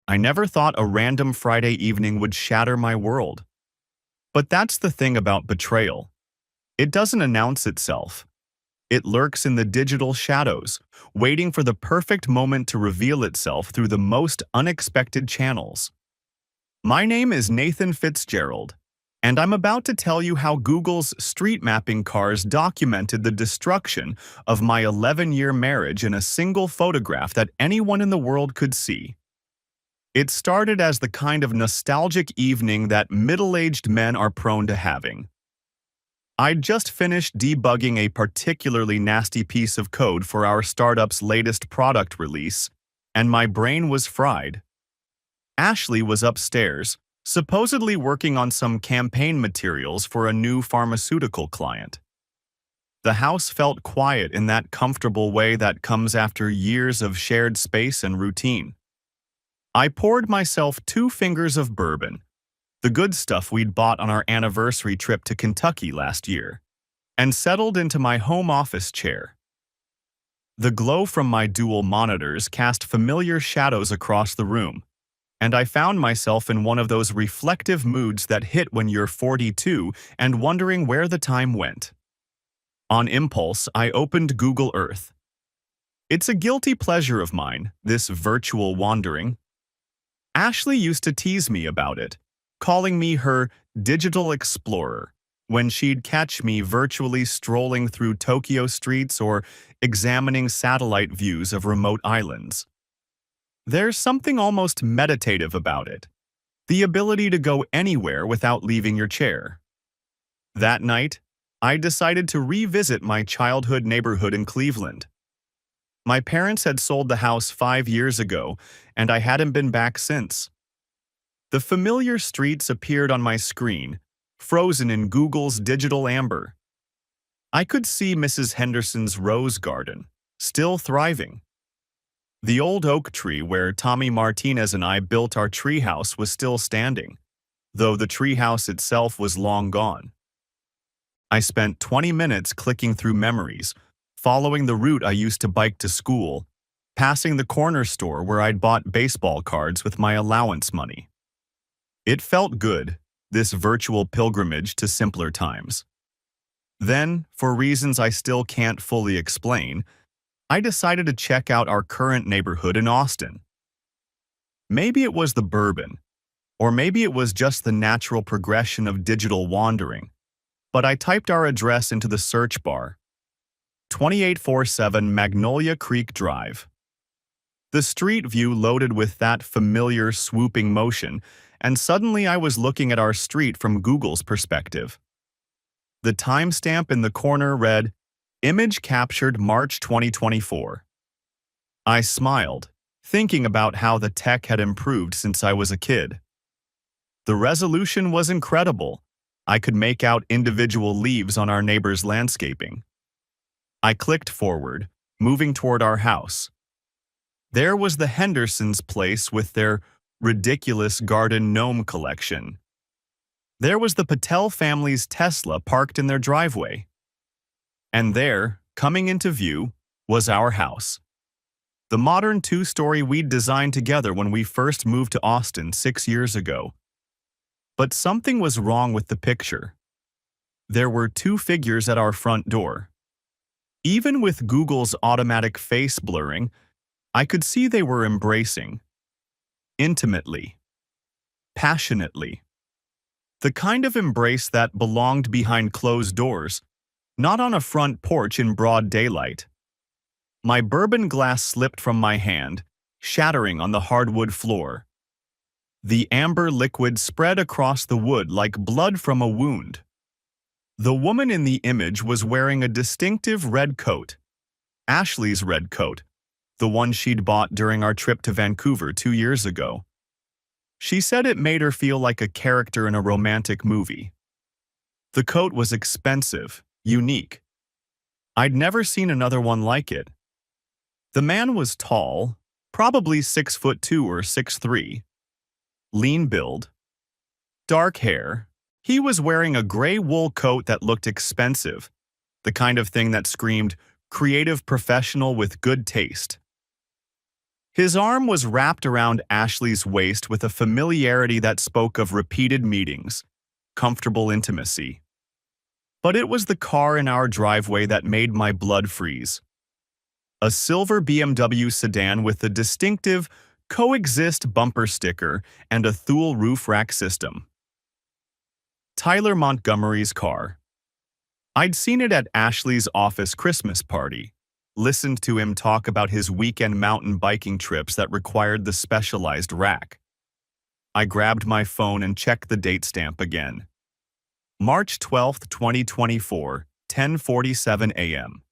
I never thought a random Friday evening would shatter my world. But that's the thing about betrayal. It doesn't announce itself. It lurks in the digital shadows, waiting for the perfect moment to reveal itself through the most unexpected channels. My name is Nathan Fitzgerald, and I'm about to tell you how Google's street mapping cars documented the destruction of my 11-year marriage in a single photograph that anyone in the world could see. It started as the kind of nostalgic evening that middle-aged men are prone to having. I'd just finished debugging a particularly nasty piece of code for our startup's latest product release, and my brain was fried. Ashley was upstairs, supposedly working on some campaign materials for a new pharmaceutical client. The house felt quiet in that comfortable way that comes after years of shared space and routine. I poured myself 2 fingers of bourbon, the good stuff we'd bought on our anniversary trip to Kentucky last year, and settled into my home office chair. The glow from my dual monitors cast familiar shadows across the room, and I found myself in one of those reflective moods that hit when you're 42 and wondering where the time went. On impulse, I opened Google Earth. It's a guilty pleasure of mine, this virtual wandering. Ashley used to tease me about it, calling me her digital explorer, when she'd catch me virtually strolling through Tokyo streets or examining satellite views of remote islands. There's something almost meditative about it, the ability to go anywhere without leaving your chair. That night, I decided to revisit my childhood neighborhood in Cleveland. My parents had sold the house 5 years ago, and I hadn't been back since. The familiar streets appeared on my screen, frozen in Google's digital amber. I could see Mrs. Henderson's rose garden, still thriving. The old oak tree where Tommy Martinez and I built our treehouse was still standing, though the treehouse itself was long gone. I spent 20 minutes clicking through memories, following the route I used to bike to school, passing the corner store where I'd bought baseball cards with my allowance money. It felt good, this virtual pilgrimage to simpler times. Then, for reasons I still can't fully explain, I decided to check out our current neighborhood in Austin. Maybe it was the bourbon, or maybe it was just the natural progression of digital wandering, but I typed our address into the search bar. 2847 Magnolia Creek Drive. The street view loaded with that familiar swooping motion, and suddenly I was looking at our street from Google's perspective. The timestamp in the corner read, "Image captured March 2024. I smiled, thinking about how the tech had improved since I was a kid. The resolution was incredible. I could make out individual leaves on our neighbor's landscaping. I clicked forward, moving toward our house. There was the Hendersons' place with their ridiculous garden gnome collection. There was the Patel family's Tesla parked in their driveway. And there, coming into view, was our house. The modern 2-story we'd designed together when we first moved to Austin 6 years ago. But something was wrong with the picture. There were 2 figures at our front door. Even with Google's automatic face blurring, I could see they were embracing. Intimately. Passionately. The kind of embrace that belonged behind closed doors, not on a front porch in broad daylight. My bourbon glass slipped from my hand, shattering on the hardwood floor. The amber liquid spread across the wood like blood from a wound. The woman in the image was wearing a distinctive red coat. Ashley's red coat, the one she'd bought during our trip to Vancouver 2 years ago. She said it made her feel like a character in a romantic movie. The coat was expensive, unique. I'd never seen another one like it. The man was tall, probably 6'2" or 6'3", lean build, dark hair. He was wearing a gray wool coat that looked expensive, the kind of thing that screamed creative professional with good taste. His arm was wrapped around Ashley's waist with a familiarity that spoke of repeated meetings, comfortable intimacy. But it was the car in our driveway that made my blood freeze. A silver BMW sedan with the distinctive Coexist bumper sticker and a Thule roof rack system. Tyler Montgomery's car. I'd seen it at Ashley's office Christmas party, listened to him talk about his weekend mountain biking trips that required the specialized rack. I grabbed my phone and checked the date stamp again. March 12, 2024, 10:47 a.m.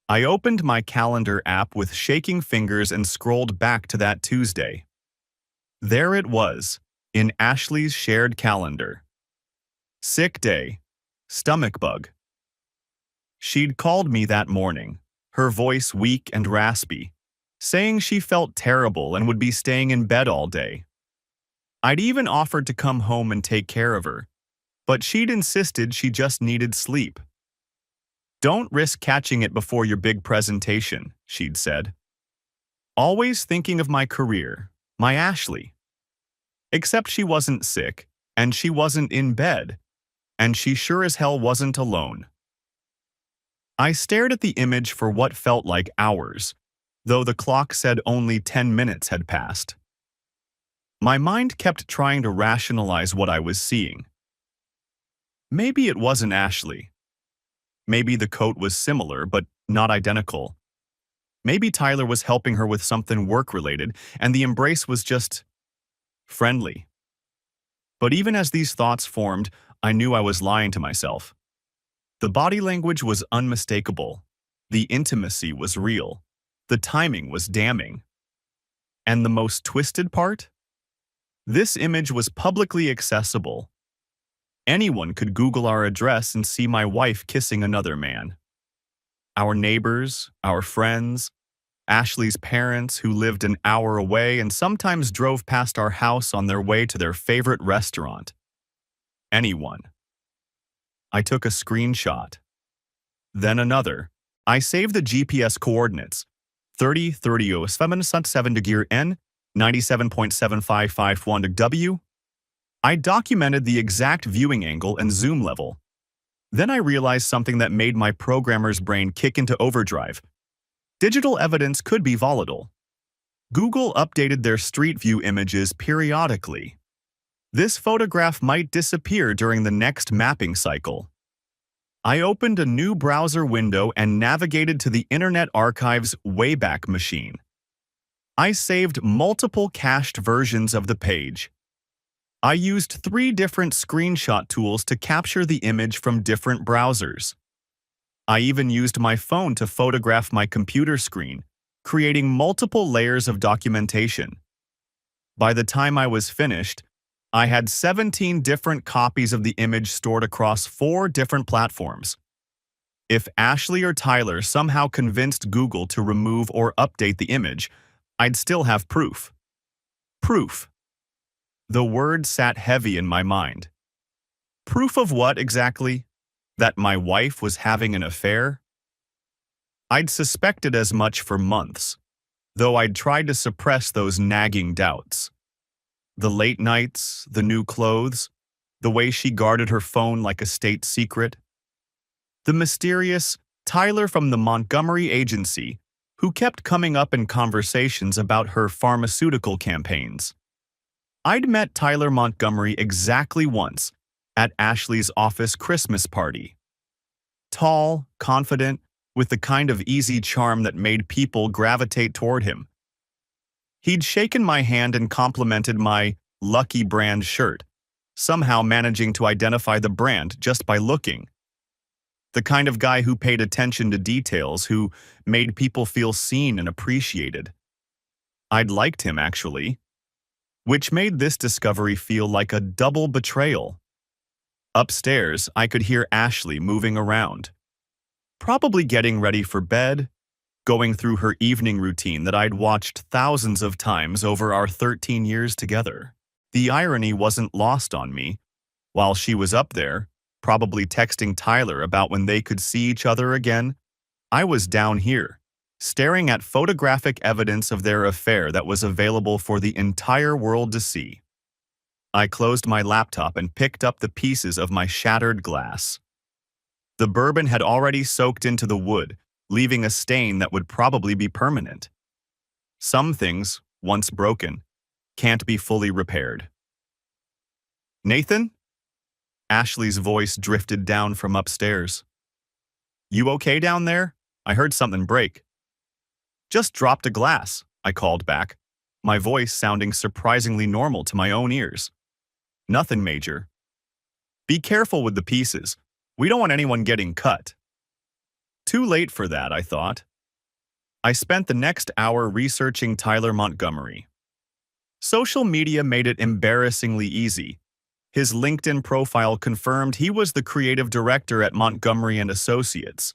I opened my calendar app with shaking fingers and scrolled back to that Tuesday. There it was, in Ashley's shared calendar. Sick day. Stomach bug. She'd called me that morning, her voice weak and raspy, saying she felt terrible and would be staying in bed all day. I'd even offered to come home and take care of her, but she'd insisted she just needed sleep. Don't risk catching it before your big presentation, she'd said. Always thinking of my career, my Ashley. Except she wasn't sick, and she wasn't in bed, and she sure as hell wasn't alone. I stared at the image for what felt like hours, though the clock said only 10 minutes had passed. My mind kept trying to rationalize what I was seeing. Maybe it wasn't Ashley. Maybe the coat was similar, but not identical. Maybe Tyler was helping her with something work-related, and the embrace was just friendly. But even as these thoughts formed, I knew I was lying to myself. The body language was unmistakable. The intimacy was real. The timing was damning. And the most twisted part? This image was publicly accessible. Anyone could Google our address and see my wife kissing another man. Our neighbors, our friends, Ashley's parents who lived an hour away and sometimes drove past our house on their way to their favorite restaurant. Anyone. I took a screenshot. Then another. I saved the GPS coordinates. 30:30:07 degree N, 97.7551 W. I documented the exact viewing angle and zoom level. Then I realized something that made my programmer's brain kick into overdrive. Digital evidence could be volatile. Google updated their Street View images periodically. This photograph might disappear during the next mapping cycle. I opened a new browser window and navigated to the Internet Archive's Wayback Machine. I saved multiple cached versions of the page. I used 3 different screenshot tools to capture the image from different browsers. I even used my phone to photograph my computer screen, creating multiple layers of documentation. By the time I was finished, I had 17 different copies of the image stored across 4 different platforms. If Ashley or Tyler somehow convinced Google to remove or update the image, I'd still have proof. Proof. The word sat heavy in my mind. Proof of what exactly? That my wife was having an affair? I'd suspected as much for months, though I'd tried to suppress those nagging doubts. The late nights, the new clothes, the way she guarded her phone like a state secret. The mysterious Tyler from the Montgomery agency who kept coming up in conversations about her pharmaceutical campaigns. I'd met Tyler Montgomery exactly once, at Ashley's office Christmas party. Tall, confident, with the kind of easy charm that made people gravitate toward him. He'd shaken my hand and complimented my Lucky brand shirt, somehow managing to identify the brand just by looking. The kind of guy who paid attention to details, who made people feel seen and appreciated. I'd liked him, actually, which made this discovery feel like a double betrayal. Upstairs, I could hear Ashley moving around, probably getting ready for bed, going through her evening routine that I'd watched thousands of times over our 13 years together. The irony wasn't lost on me. While she was up there, probably texting Tyler about when they could see each other again, I was down here, staring at photographic evidence of their affair that was available for the entire world to see. I closed my laptop and picked up the pieces of my shattered glass. The bourbon had already soaked into the wood, leaving a stain that would probably be permanent. Some things, once broken, can't be fully repaired. "Nathan?" Ashley's voice drifted down from upstairs. "You okay down there? I heard something break." "Just dropped a glass," I called back, my voice sounding surprisingly normal to my own ears. "Nothing major." "Be careful with the pieces. We don't want anyone getting cut." Too late for that, I thought. I spent the next hour researching Tyler Montgomery. Social media made it embarrassingly easy. His LinkedIn profile confirmed he was the creative director at Montgomery and Associates,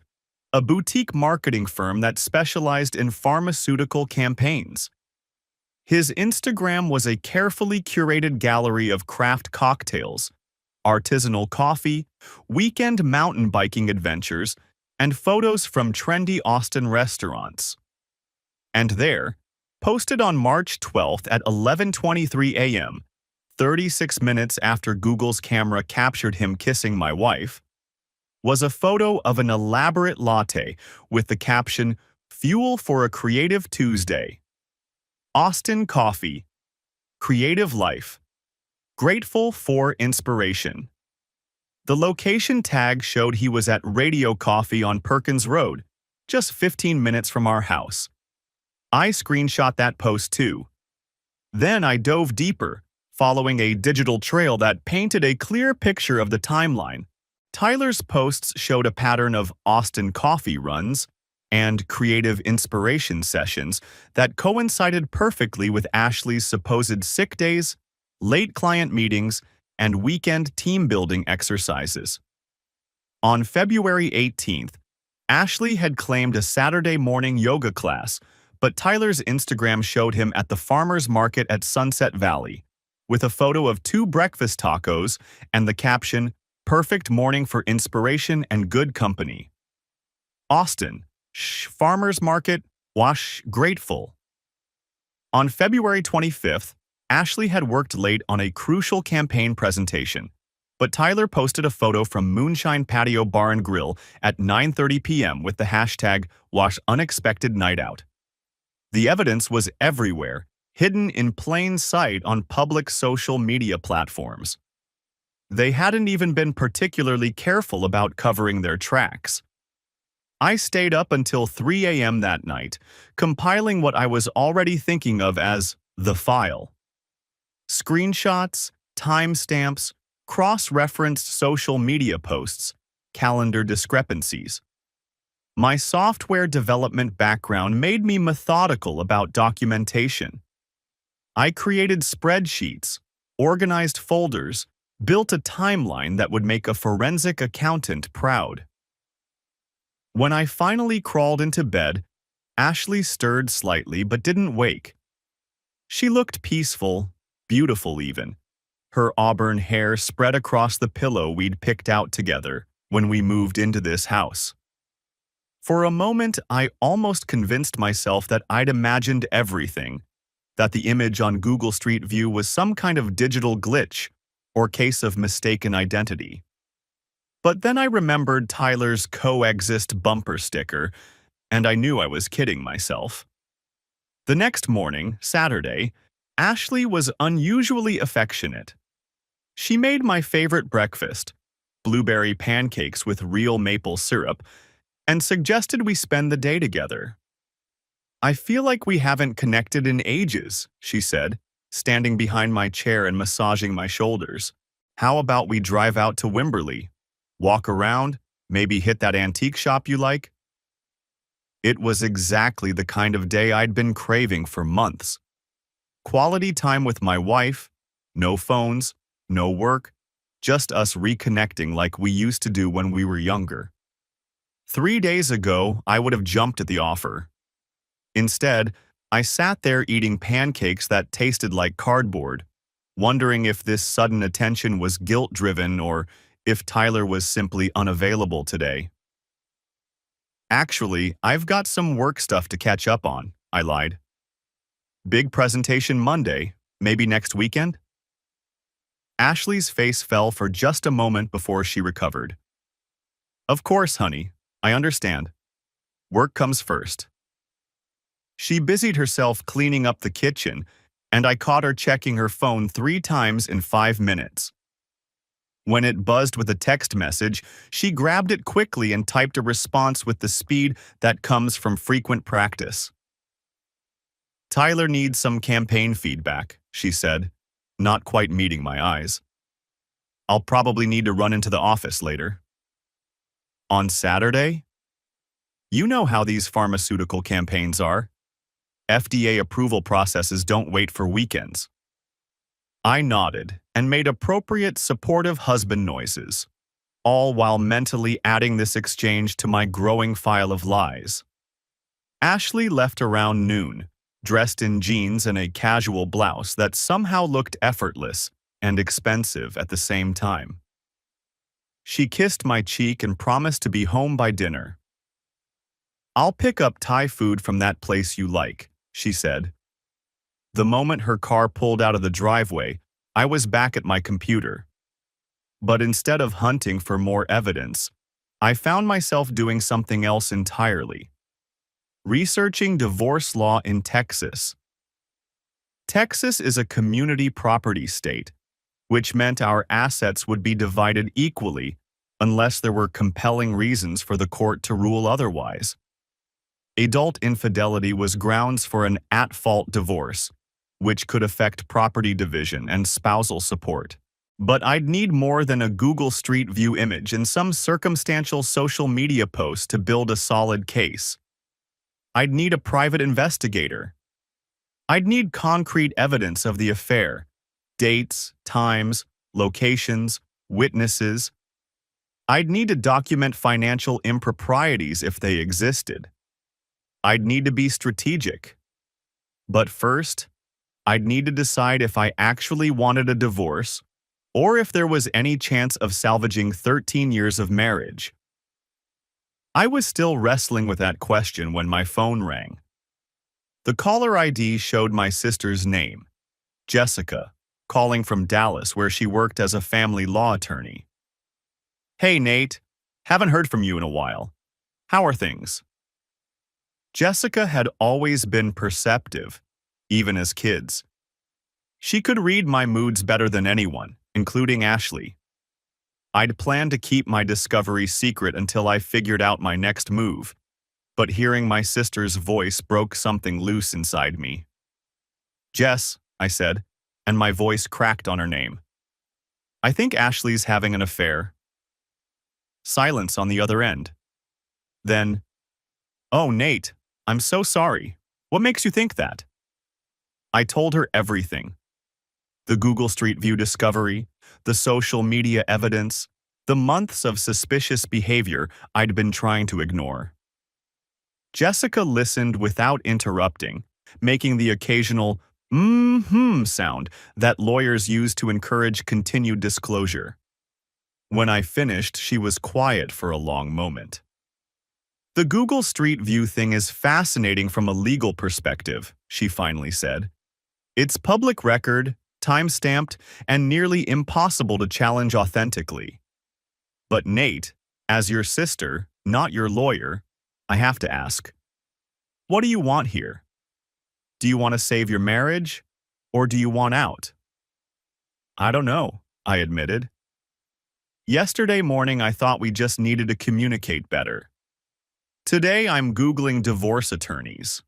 a boutique marketing firm that specialized in pharmaceutical campaigns. His Instagram was a carefully curated gallery of craft cocktails, artisanal coffee, weekend mountain biking adventures, and photos from trendy Austin restaurants. And there, posted on March 12th at 11:23 a.m., 36 minutes after Google's camera captured him kissing my wife, was a photo of an elaborate latte with the caption, "Fuel for a Creative Tuesday." Austin Coffee. Creative Life. Grateful for inspiration. The location tag showed he was at Radio Coffee on Perkins Road, just 15 minutes from our house. I screenshot that post too. Then I dove deeper, following a digital trail that painted a clear picture of the timeline. Tyler's posts showed a pattern of Austin coffee runs and creative inspiration sessions that coincided perfectly with Ashley's supposed sick days, late client meetings, and weekend team-building exercises. On February 18th, Ashley had claimed a Saturday morning yoga class, but Tyler's Instagram showed him at the farmer's market at Sunset Valley, with a photo of 2 breakfast tacos and the caption, "Perfect morning for inspiration and good company." Austin, farmer's market, wash, grateful. On February 25th, Ashley had worked late on a crucial campaign presentation, but Tyler posted a photo from Moonshine Patio Bar and Grill at 9:30 p.m. with the hashtag #WashUnexpectedNightOut. The evidence was everywhere, hidden in plain sight on public social media platforms. They hadn't even been particularly careful about covering their tracks. I stayed up until 3 a.m. that night, compiling what I was already thinking of as the file. Screenshots, timestamps, cross-referenced social media posts, calendar discrepancies. My software development background made me methodical about documentation. I created spreadsheets, organized folders, built a timeline that would make a forensic accountant proud. When I finally crawled into bed, Ashley stirred slightly but didn't wake. She looked peaceful, beautiful even, her auburn hair spread across the pillow we'd picked out together when we moved into this house. For a moment, I almost convinced myself that I'd imagined everything, that the image on Google Street View was some kind of digital glitch or case of mistaken identity. But then I remembered Tyler's coexist bumper sticker, and I knew I was kidding myself. The next morning, Saturday, Ashley was unusually affectionate. She made my favorite breakfast, blueberry pancakes with real maple syrup, and suggested we spend the day together. "I feel like we haven't connected in ages," she said, standing behind my chair and massaging my shoulders. "How about we drive out to Wimberley? Walk around, maybe hit that antique shop you like?" It was exactly the kind of day I'd been craving for months. Quality time with my wife, no phones, no work, just us reconnecting like we used to do when we were younger. 3 days ago, I would have jumped at the offer. Instead, I sat there eating pancakes that tasted like cardboard, wondering if this sudden attention was guilt-driven or if Tyler was simply unavailable today. Actually, I've got some work stuff to catch up on, I lied. Big presentation Monday, maybe next weekend? Ashley's face fell for just a moment before she recovered. Of course, honey. I understand. Work comes first. She busied herself cleaning up the kitchen, and I caught her checking her phone 3 times in 5 minutes. When it buzzed with a text message, she grabbed it quickly and typed a response with the speed that comes from frequent practice. Tyler needs some campaign feedback, she said, not quite meeting my eyes. I'll probably need to run into the office later. On Saturday? You know how these pharmaceutical campaigns are. FDA approval processes don't wait for weekends. I nodded and made appropriate supportive husband noises, all while mentally adding this exchange to my growing file of lies. Ashley left around noon, dressed in jeans and a casual blouse that somehow looked effortless and expensive at the same time. She kissed my cheek and promised to be home by dinner. I'll pick up Thai food from that place you like, she said. The moment her car pulled out of the driveway, I was back at my computer. But instead of hunting for more evidence, I found myself doing something else entirely. Researching divorce law in Texas. Texas is a community property state, which meant our assets would be divided equally unless there were compelling reasons for the court to rule otherwise. Adult infidelity was grounds for an at-fault divorce, which could affect property division and spousal support. But I'd need more than a Google Street View image and some circumstantial social media post to build a solid case. I'd need a private investigator. I'd need concrete evidence of the affair, dates, times, locations, witnesses. I'd need to document financial improprieties if they existed. I'd need to be strategic. But first, I'd need to decide if I actually wanted a divorce or if there was any chance of salvaging 13 years of marriage. I was still wrestling with that question when my phone rang. The caller ID showed my sister's name, Jessica, calling from Dallas where she worked as a family law attorney. Hey, Nate. Haven't heard from you in a while. How are things? Jessica had always been perceptive, even as kids. She could read my moods better than anyone, including Ashley. I'd planned to keep my discovery secret until I figured out my next move, but hearing my sister's voice broke something loose inside me. Jess, I said, and my voice cracked on her name. I think Ashley's having an affair. Silence on the other end. Then, oh, Nate, I'm so sorry. What makes you think that? I told her everything. The Google Street View discovery, the social media evidence, the months of suspicious behavior I'd been trying to ignore. Jessica listened without interrupting, making the occasional sound that lawyers use to encourage continued disclosure. When I finished, she was quiet for a long moment. The Google Street View thing is fascinating from a legal perspective, she finally said. It's public record, time-stamped, and nearly impossible to challenge authentically. But Nate, as your sister, not your lawyer, I have to ask, what do you want here? Do you want to save your marriage, or do you want out? I don't know, I admitted. Yesterday morning I thought we just needed to communicate better. Today I'm Googling divorce attorneys.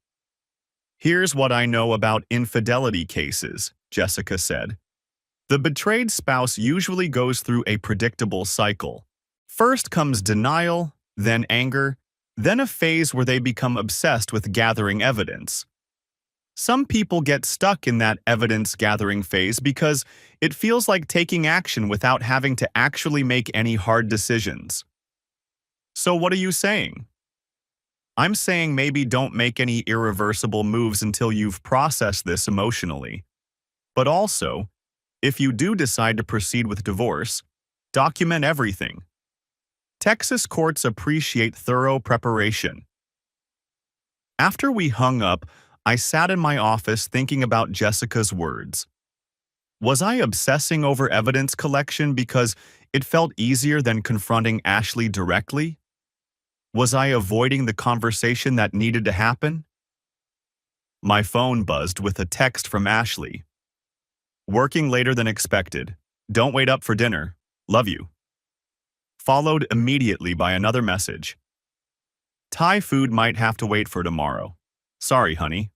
Here's what I know about infidelity cases, Jessica said. The betrayed spouse usually goes through a predictable cycle. First comes denial, then anger, then a phase where they become obsessed with gathering evidence. Some people get stuck in that evidence-gathering phase because it feels like taking action without having to actually make any hard decisions. So what are you saying? I'm saying maybe don't make any irreversible moves until you've processed this emotionally. But also, if you do decide to proceed with divorce, document everything. Texas courts appreciate thorough preparation. After we hung up, I sat in my office thinking about Jessica's words. Was I obsessing over evidence collection because it felt easier than confronting Ashley directly? Was I avoiding the conversation that needed to happen? My phone buzzed with a text from Ashley. Working later than expected. Don't wait up for dinner. Love you. Followed immediately by another message. Thai food might have to wait for tomorrow. Sorry, honey.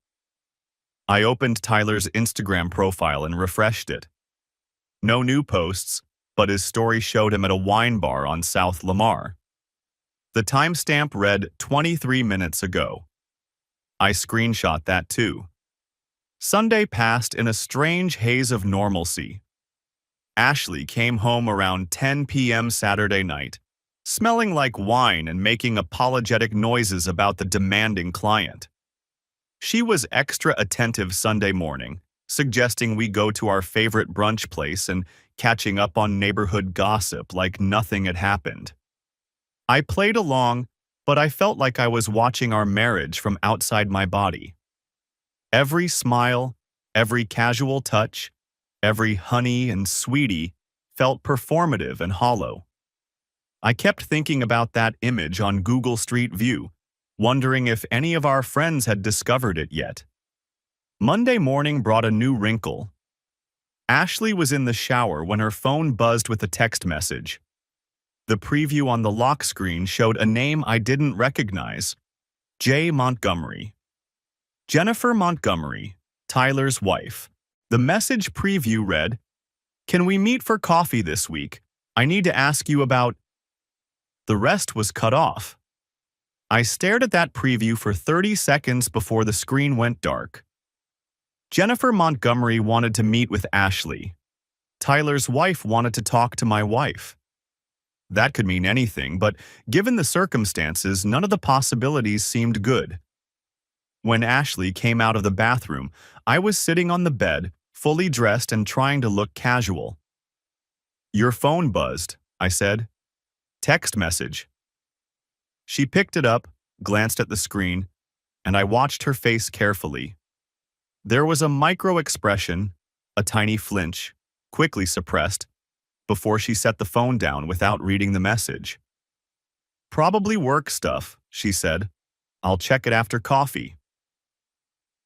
I opened Tyler's Instagram profile and refreshed it. No new posts, but his story showed him at a wine bar on South Lamar. The timestamp read 23 minutes ago. I screenshot that too. Sunday passed in a strange haze of normalcy. Ashley came home around 10 p.m. Saturday night, smelling like wine and making apologetic noises about the demanding client. She was extra attentive Sunday morning, suggesting we go to our favorite brunch place and catching up on neighborhood gossip like nothing had happened. I played along, but I felt like I was watching our marriage from outside my body. Every smile, every casual touch, every honey and sweetie felt performative and hollow. I kept thinking about that image on Google Street View, wondering if any of our friends had discovered it yet. Monday morning brought a new wrinkle. Ashley was in the shower when her phone buzzed with a text message. The preview on the lock screen showed a name I didn't recognize. J. Montgomery. Jennifer Montgomery, Tyler's wife. The message preview read, "Can we meet for coffee this week? I need to ask you about..." The rest was cut off. I stared at that preview for 30 seconds before the screen went dark. Jennifer Montgomery wanted to meet with Ashley. Tyler's wife wanted to talk to my wife. That could mean anything, but given the circumstances, none of the possibilities seemed good. When Ashley came out of the bathroom, I was sitting on the bed, fully dressed and trying to look casual. "Your phone buzzed," I said. "Text message." She picked it up, glanced at the screen, and I watched her face carefully. There was a micro-expression, a tiny flinch, quickly suppressed, before she set the phone down without reading the message. "Probably work stuff," she said. "I'll check it after coffee."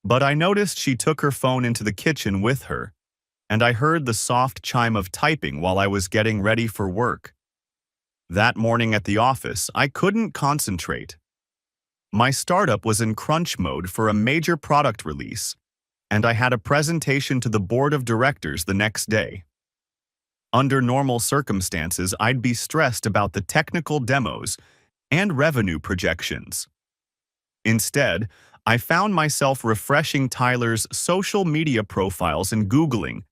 But I noticed she took her phone into the kitchen with her, and I heard the soft chime of typing while I was getting ready for work. That morning at the office, I couldn't concentrate. My startup was in crunch mode for a major product release, and I had a presentation to the board of directors the next day. Under normal circumstances, I'd be stressed about the technical demos and revenue projections. Instead, I found myself refreshing Tyler's social media profiles and Googling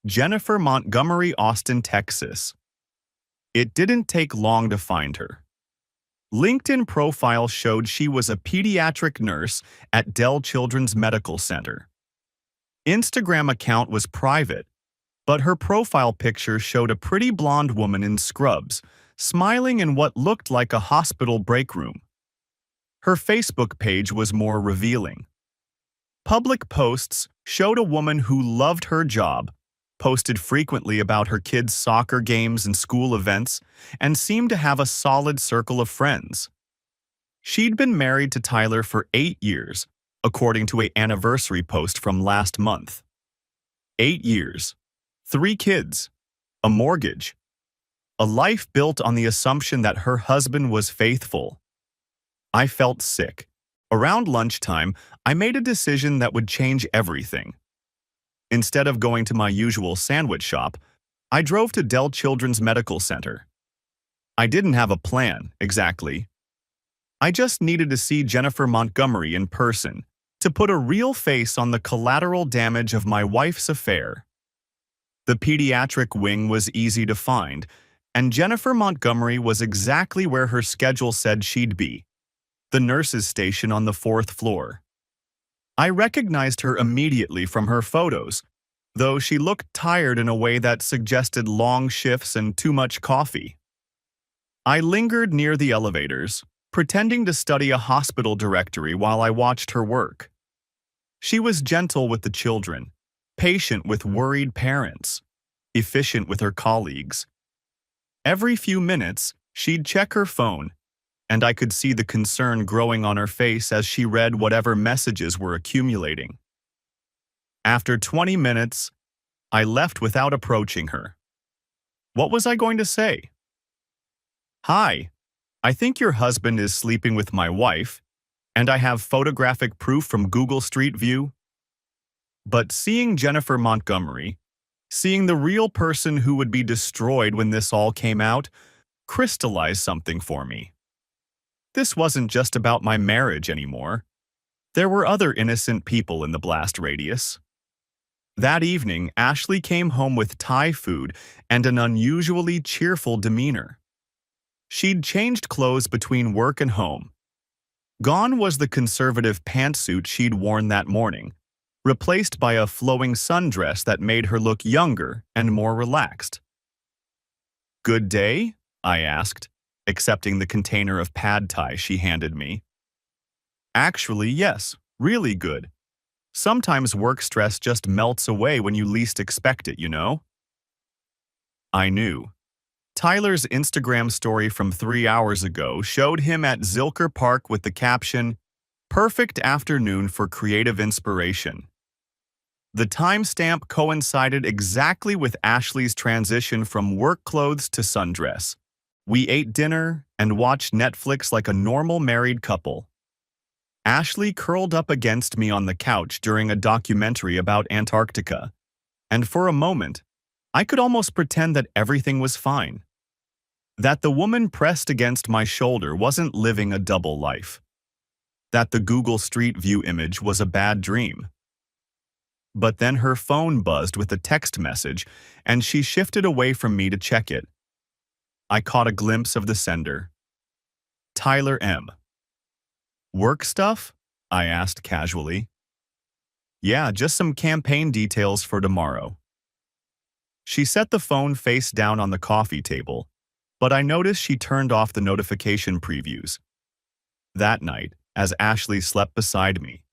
Jennifer Montgomery, Austin, Texas. It didn't take long to find her. LinkedIn profile showed she was a pediatric nurse at Dell Children's Medical Center. Instagram account was private, but her profile picture showed a pretty blonde woman in scrubs, smiling in what looked like a hospital break room. Her Facebook page was more revealing. Public posts showed a woman who loved her job, posted frequently about her kids' soccer games and school events, and seemed to have a solid circle of friends. She'd been married to Tyler for 8 years, according to an anniversary post from last month. 8 years. 3 kids, a mortgage, a life built on the assumption that her husband was faithful. I felt sick. Around lunchtime, I made a decision that would change everything. Instead of going to my usual sandwich shop, I drove to Dell Children's Medical Center. I didn't have a plan, exactly. I just needed to see Jennifer Montgomery in person, to put a real face on the collateral damage of my wife's affair. The pediatric wing was easy to find, and Jennifer Montgomery was exactly where her schedule said she'd be, the nurse's station on the 4th floor. I recognized her immediately from her photos, though she looked tired in a way that suggested long shifts and too much coffee. I lingered near the elevators, pretending to study a hospital directory while I watched her work. She was gentle with the children, patient with worried parents, efficient with her colleagues. Every few minutes, she'd check her phone, and I could see the concern growing on her face as she read whatever messages were accumulating. After 20 minutes, I left without approaching her. What was I going to say? Hi, I think your husband is sleeping with my wife, and I have photographic proof from Google Street View. But seeing Jennifer Montgomery, seeing the real person who would be destroyed when this all came out, crystallized something for me. This wasn't just about my marriage anymore. There were other innocent people in the blast radius. That evening, Ashley came home with Thai food and an unusually cheerful demeanor. She'd changed clothes between work and home. Gone was the conservative pantsuit she'd worn that morning, replaced by a flowing sundress that made her look younger and more relaxed. "Good day?" I asked, accepting the container of pad thai she handed me. "Actually, yes, really good. Sometimes work stress just melts away when you least expect it, you know?" I knew. Tyler's Instagram story from 3 hours ago showed him at Zilker Park with the caption, "Perfect afternoon for creative inspiration." The timestamp coincided exactly with Ashley's transition from work clothes to sundress. We ate dinner and watched Netflix like a normal married couple. Ashley curled up against me on the couch during a documentary about Antarctica, and for a moment, I could almost pretend that everything was fine. That the woman pressed against my shoulder wasn't living a double life. That the Google Street View image was a bad dream. But then her phone buzzed with a text message, and she shifted away from me to check it. I caught a glimpse of the sender. Tyler M. "Work stuff?" I asked casually. "Yeah, just some campaign details for tomorrow." She set the phone face down on the coffee table, but I noticed she turned off the notification previews. That night, as Ashley slept beside me,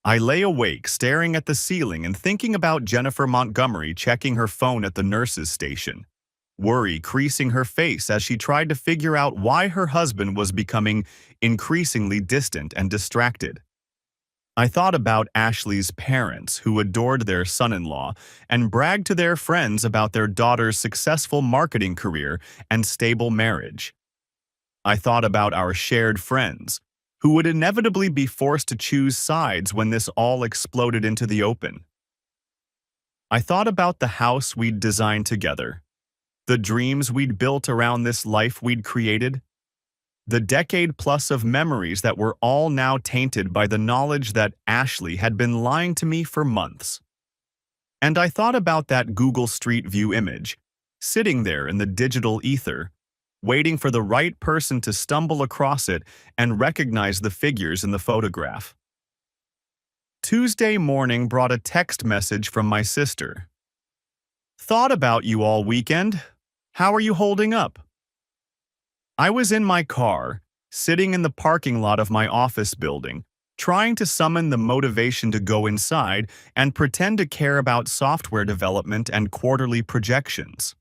I lay awake staring at the ceiling and thinking about Jennifer Montgomery checking her phone at the nurse's station, worry creasing her face as she tried to figure out why her husband was becoming increasingly distant and distracted. I thought about Ashley's parents, who adored their son-in-law and bragged to their friends about their daughter's successful marketing career and stable marriage. I thought about our shared friends, who would inevitably be forced to choose sides when this all exploded into the open. I thought about the house we'd designed together, the dreams we'd built around this life we'd created, the decade-plus of memories that were all now tainted by the knowledge that Ashley had been lying to me for months. And I thought about that Google Street View image, sitting there in the digital ether, waiting for the right person to stumble across it and recognize the figures in the photograph. Tuesday morning brought a text message from my sister. "Thought about you all weekend. How are you holding up?" I was in my car, sitting in the parking lot of my office building, trying to summon the motivation to go inside and pretend to care about software development and quarterly projections.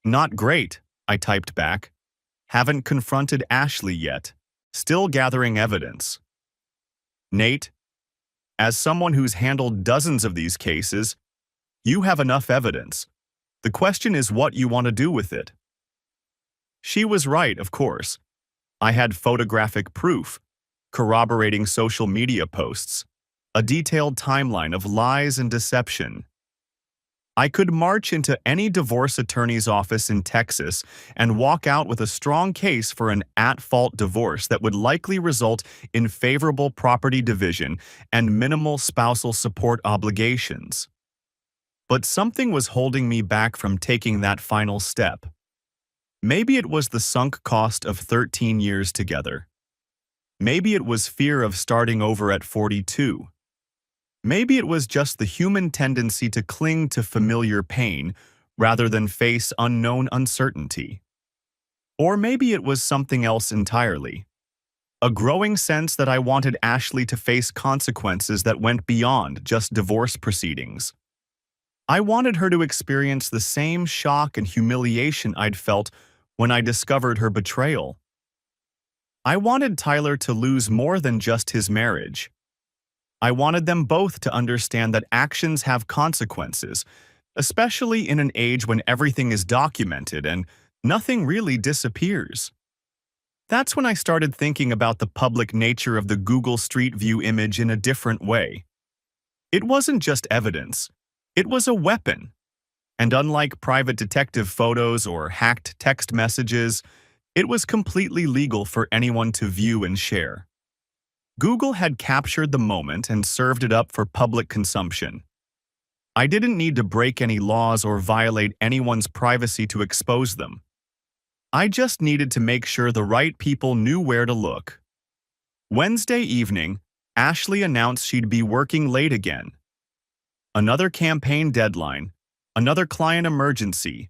"Not great," I typed back. "Haven't confronted Ashley yet. Still gathering evidence." "Nate, as someone who's handled dozens of these cases, you have enough evidence. The question is what you want to do with it." She was right, of course. I had photographic proof, corroborating social media posts, a detailed timeline of lies and deception. I could march into any divorce attorney's office in Texas and walk out with a strong case for an at-fault divorce that would likely result in favorable property division and minimal spousal support obligations. But something was holding me back from taking that final step. Maybe it was the sunk cost of 13 years together. Maybe it was fear of starting over at 42. Maybe it was just the human tendency to cling to familiar pain rather than face unknown uncertainty. Or maybe it was something else entirely. A growing sense that I wanted Ashley to face consequences that went beyond just divorce proceedings. I wanted her to experience the same shock and humiliation I'd felt when I discovered her betrayal. I wanted Tyler to lose more than just his marriage. I wanted them both to understand that actions have consequences, especially in an age when everything is documented and nothing really disappears. That's when I started thinking about the public nature of the Google Street View image in a different way. It wasn't just evidence, it was a weapon. And unlike private detective photos or hacked text messages, it was completely legal for anyone to view and share. Google had captured the moment and served it up for public consumption. I didn't need to break any laws or violate anyone's privacy to expose them. I just needed to make sure the right people knew where to look. Wednesday evening, Ashley announced she'd be working late again. Another campaign deadline, another client emergency,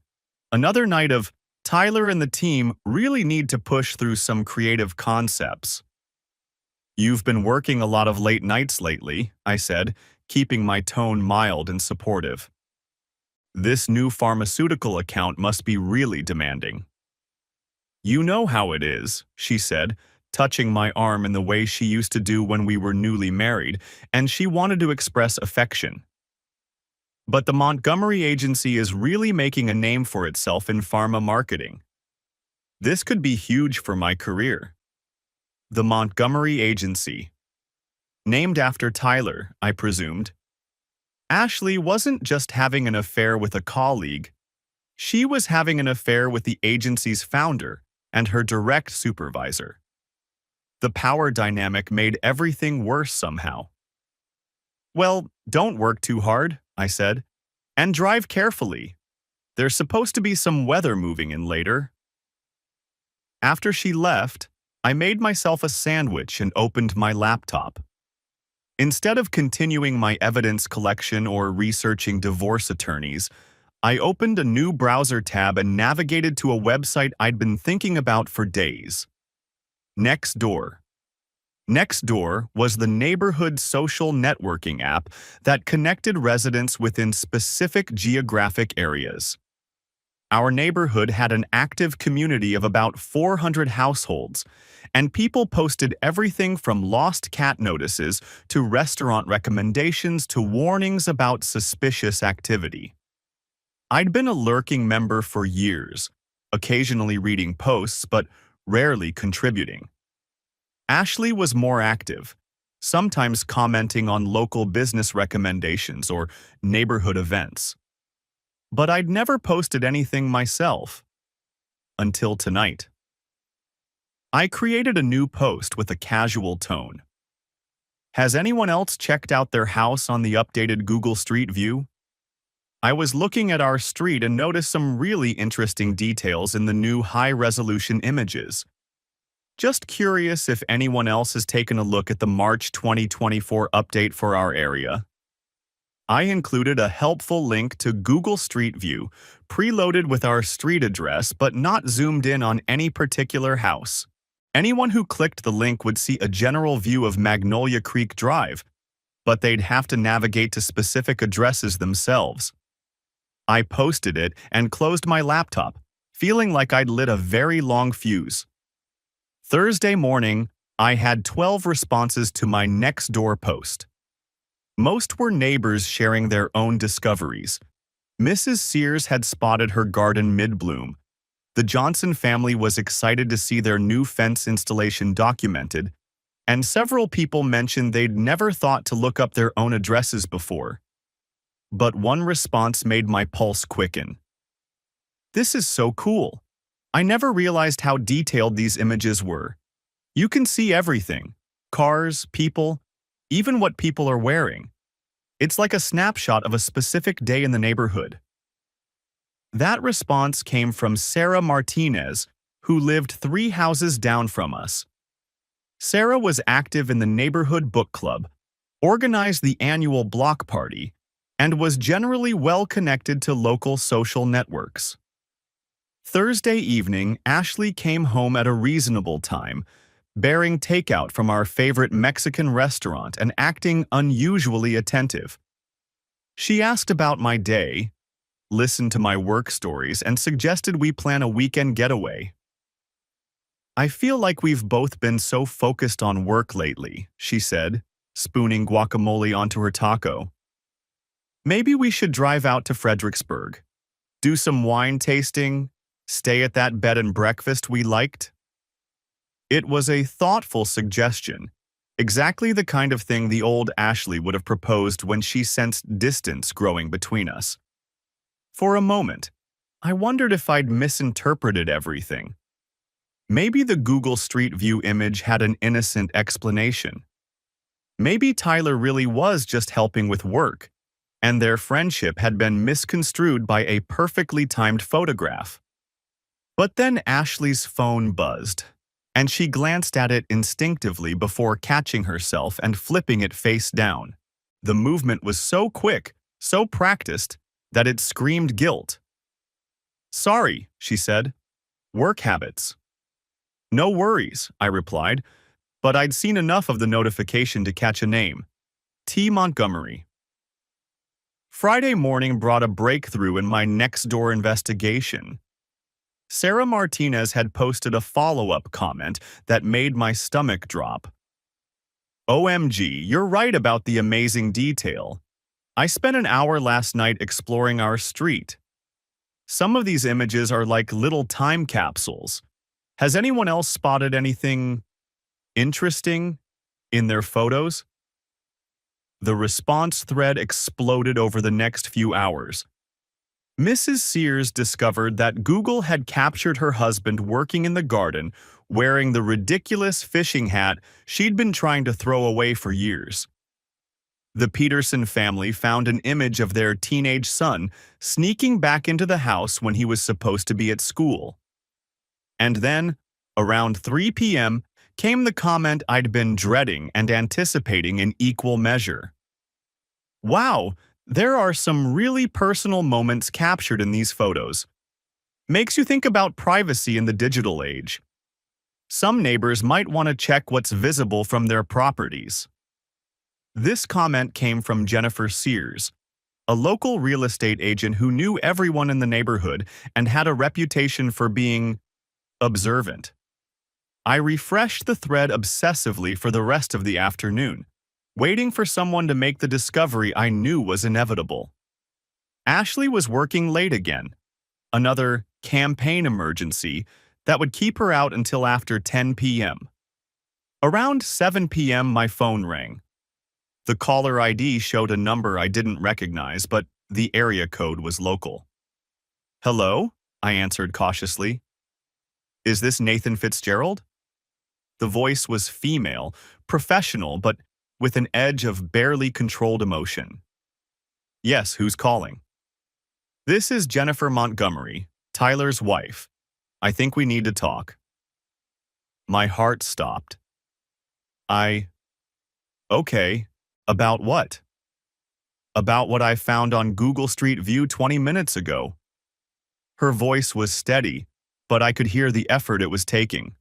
another night of Tyler and the team really need to push through some creative concepts. "You've been working a lot of late nights lately," I said, keeping my tone mild and supportive. "This new pharmaceutical account must be really demanding." "You know how it is," she said, touching my arm in the way she used to do when we were newly married, and she wanted to express affection. "But the Montgomery agency is really making a name for itself in pharma marketing. This could be huge for my career." The Montgomery agency. Named after Tyler, I presumed. Ashley wasn't just having an affair with a colleague. She was having an affair with the agency's founder and her direct supervisor. The power dynamic made everything worse somehow. "Well, don't work too hard," I said, "and drive carefully. There's supposed to be some weather moving in later." After she left, I made myself a sandwich and opened my laptop. Instead of continuing my evidence collection or researching divorce attorneys, I opened a new browser tab and navigated to a website I'd been thinking about for days. Nextdoor. Nextdoor was the neighborhood social networking app that connected residents within specific geographic areas. Our neighborhood had an active community of about 400 households, and people posted everything from lost cat notices to restaurant recommendations to warnings about suspicious activity. I'd been a lurking member for years, occasionally reading posts but rarely contributing. Ashley was more active, sometimes commenting on local business recommendations or neighborhood events. But I'd never posted anything myself. Until tonight. I created a new post with a casual tone. "Has anyone else checked out their house on the updated Google Street View? I was looking at our street and noticed some really interesting details in the new high-resolution images. Just curious if anyone else has taken a look at the March 2024 update for our area." I included a helpful link to Google Street View, preloaded with our street address but not zoomed in on any particular house. Anyone who clicked the link would see a general view of Magnolia Creek Drive, but they'd have to navigate to specific addresses themselves. I posted it and closed my laptop, feeling like I'd lit a very long fuse. Thursday morning, I had 12 responses to my Nextdoor post. Most were neighbors sharing their own discoveries. Mrs. Sears had spotted her garden mid-bloom. The Johnson family was excited to see their new fence installation documented, and several people mentioned they'd never thought to look up their own addresses before. But one response made my pulse quicken. "This is so cool. I never realized how detailed these images were. You can see everything: cars, people, even what people are wearing. It's like a snapshot of a specific day in the neighborhood." That response came from Sarah Martinez, who lived 3 houses down from us. Sarah was active in the neighborhood book club, organized the annual block party, and was generally well connected to local social networks. Thursday evening, Ashley came home at a reasonable time, bearing takeout from our favorite Mexican restaurant and acting unusually attentive. She asked about my day, listened to my work stories, and suggested we plan a weekend getaway. "I feel like we've both been so focused on work lately," she said, spooning guacamole onto her taco. "Maybe we should drive out to Fredericksburg, do some wine tasting, stay at that bed and breakfast we liked." It was a thoughtful suggestion, exactly the kind of thing the old Ashley would have proposed when she sensed distance growing between us. For a moment, I wondered if I'd misinterpreted everything. Maybe the Google Street View image had an innocent explanation. Maybe Tyler really was just helping with work, and their friendship had been misconstrued by a perfectly timed photograph. But then Ashley's phone buzzed, and she glanced at it instinctively before catching herself and flipping it face down. The movement was so quick, so practiced, that it screamed guilt. "Sorry," she said. "Work habits." "No worries," I replied, but I'd seen enough of the notification to catch a name. T. Montgomery. Friday morning brought a breakthrough in my next-door investigation. Sarah Martinez had posted a follow-up comment that made my stomach drop. "OMG, you're right about the amazing detail. I spent an hour last night exploring our street. Some of these images are like little time capsules. Has anyone else spotted anything interesting in their photos?" The response thread exploded over the next few hours. Mrs. Sears discovered that Google had captured her husband working in the garden, wearing the ridiculous fishing hat she'd been trying to throw away for years. The Peterson family found an image of their teenage son sneaking back into the house when he was supposed to be at school. And then, around 3 p.m., came the comment I'd been dreading and anticipating in equal measure. "Wow, there are some really personal moments captured in these photos. Makes you think about privacy in the digital age. Some neighbors might want to check what's visible from their properties." This comment came from Jennifer Sears, a local real estate agent who knew everyone in the neighborhood and had a reputation for being observant. I refreshed the thread obsessively for the rest of the afternoon, waiting for someone to make the discovery I knew was inevitable. Ashley was working late again, another campaign emergency that would keep her out until after 10 p.m. Around 7 p.m. my phone rang. The caller ID showed a number I didn't recognize, but the area code was local. "Hello?" I answered cautiously. "Is this Nathan Fitzgerald?" The voice was female, professional, but with an edge of barely controlled emotion. "Yes, who's calling?" "This is Jennifer Montgomery, Tyler's wife. I think we need to talk." My heart stopped. Okay, about what?" "About what I found on Google Street View 20 minutes ago." Her voice was steady, but I could hear the effort it was taking.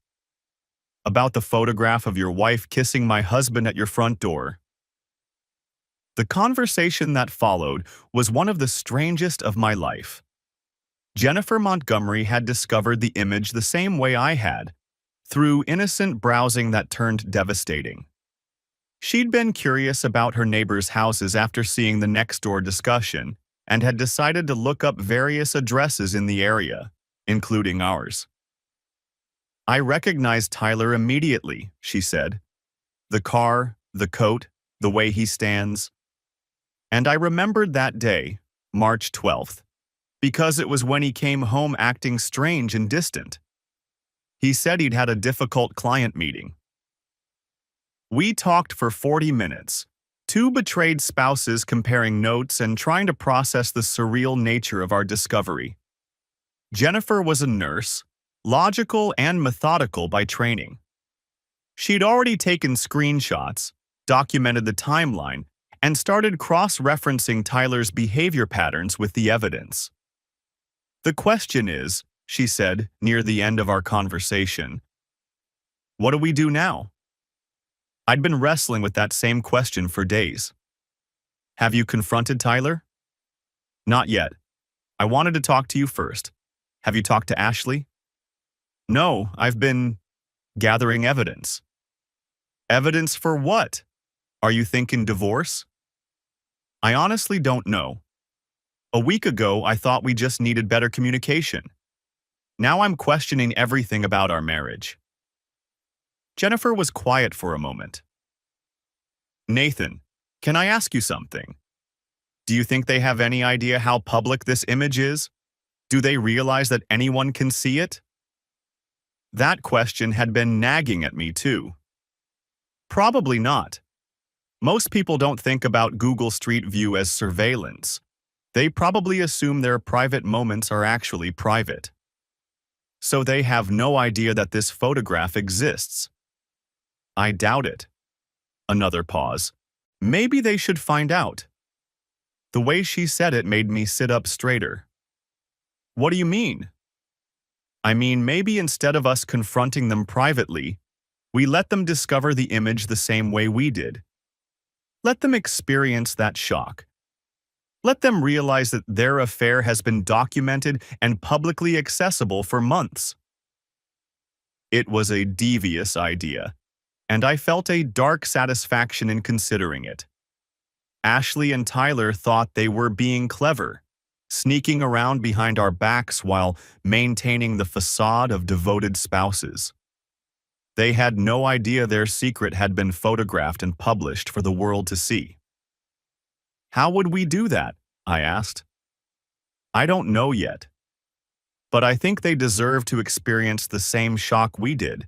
"About the photograph of your wife kissing my husband at your front door." The conversation that followed was one of the strangest of my life. Jennifer Montgomery had discovered the image the same way I had, through innocent browsing that turned devastating. She'd been curious about her neighbors' houses after seeing the next-door discussion and had decided to look up various addresses in the area, including ours. "I recognized Tyler immediately," she said. "The car, the coat, the way he stands." And I remembered that day, March 12th, because it was when he came home acting strange and distant. He said he'd had a difficult client meeting. We talked for 40 minutes, two betrayed spouses comparing notes and trying to process the surreal nature of our discovery. Jennifer was a nurse, logical and methodical by training. She'd already taken screenshots, documented the timeline, and started cross-referencing Tyler's behavior patterns with the evidence. "The question is," she said near the end of our conversation. What do we do now? I'd been wrestling with that same question for days. Have you confronted Tyler? Not yet. I wanted to talk to you first. Have you talked to Ashley? No, I've been gathering evidence. Evidence for what? Are you thinking divorce? I honestly don't know. A week ago, I thought we just needed better communication. Now I'm questioning everything about our marriage. Jennifer was quiet for a moment. Nathan, can I ask you something? Do you think they have any idea how public this image is? Do they realize that anyone can see it? That question had been nagging at me too. Probably not. Most people don't think about Google Street View as surveillance. They probably assume their private moments are actually private. So they have no idea that this photograph exists. I doubt it. Another pause. Maybe they should find out. The way she said it made me sit up straighter. What do you mean? I mean, maybe instead of us confronting them privately, we let them discover the image the same way we did. Let them experience that shock. Let them realize that their affair has been documented and publicly accessible for months. It was a devious idea, and I felt a dark satisfaction in considering it. Ashley and Tyler thought they were being clever, sneaking around behind our backs while maintaining the facade of devoted spouses. They had no idea their secret had been photographed and published for the world to see. How would we do that? I asked. I don't know yet. But I think they deserve to experience the same shock we did.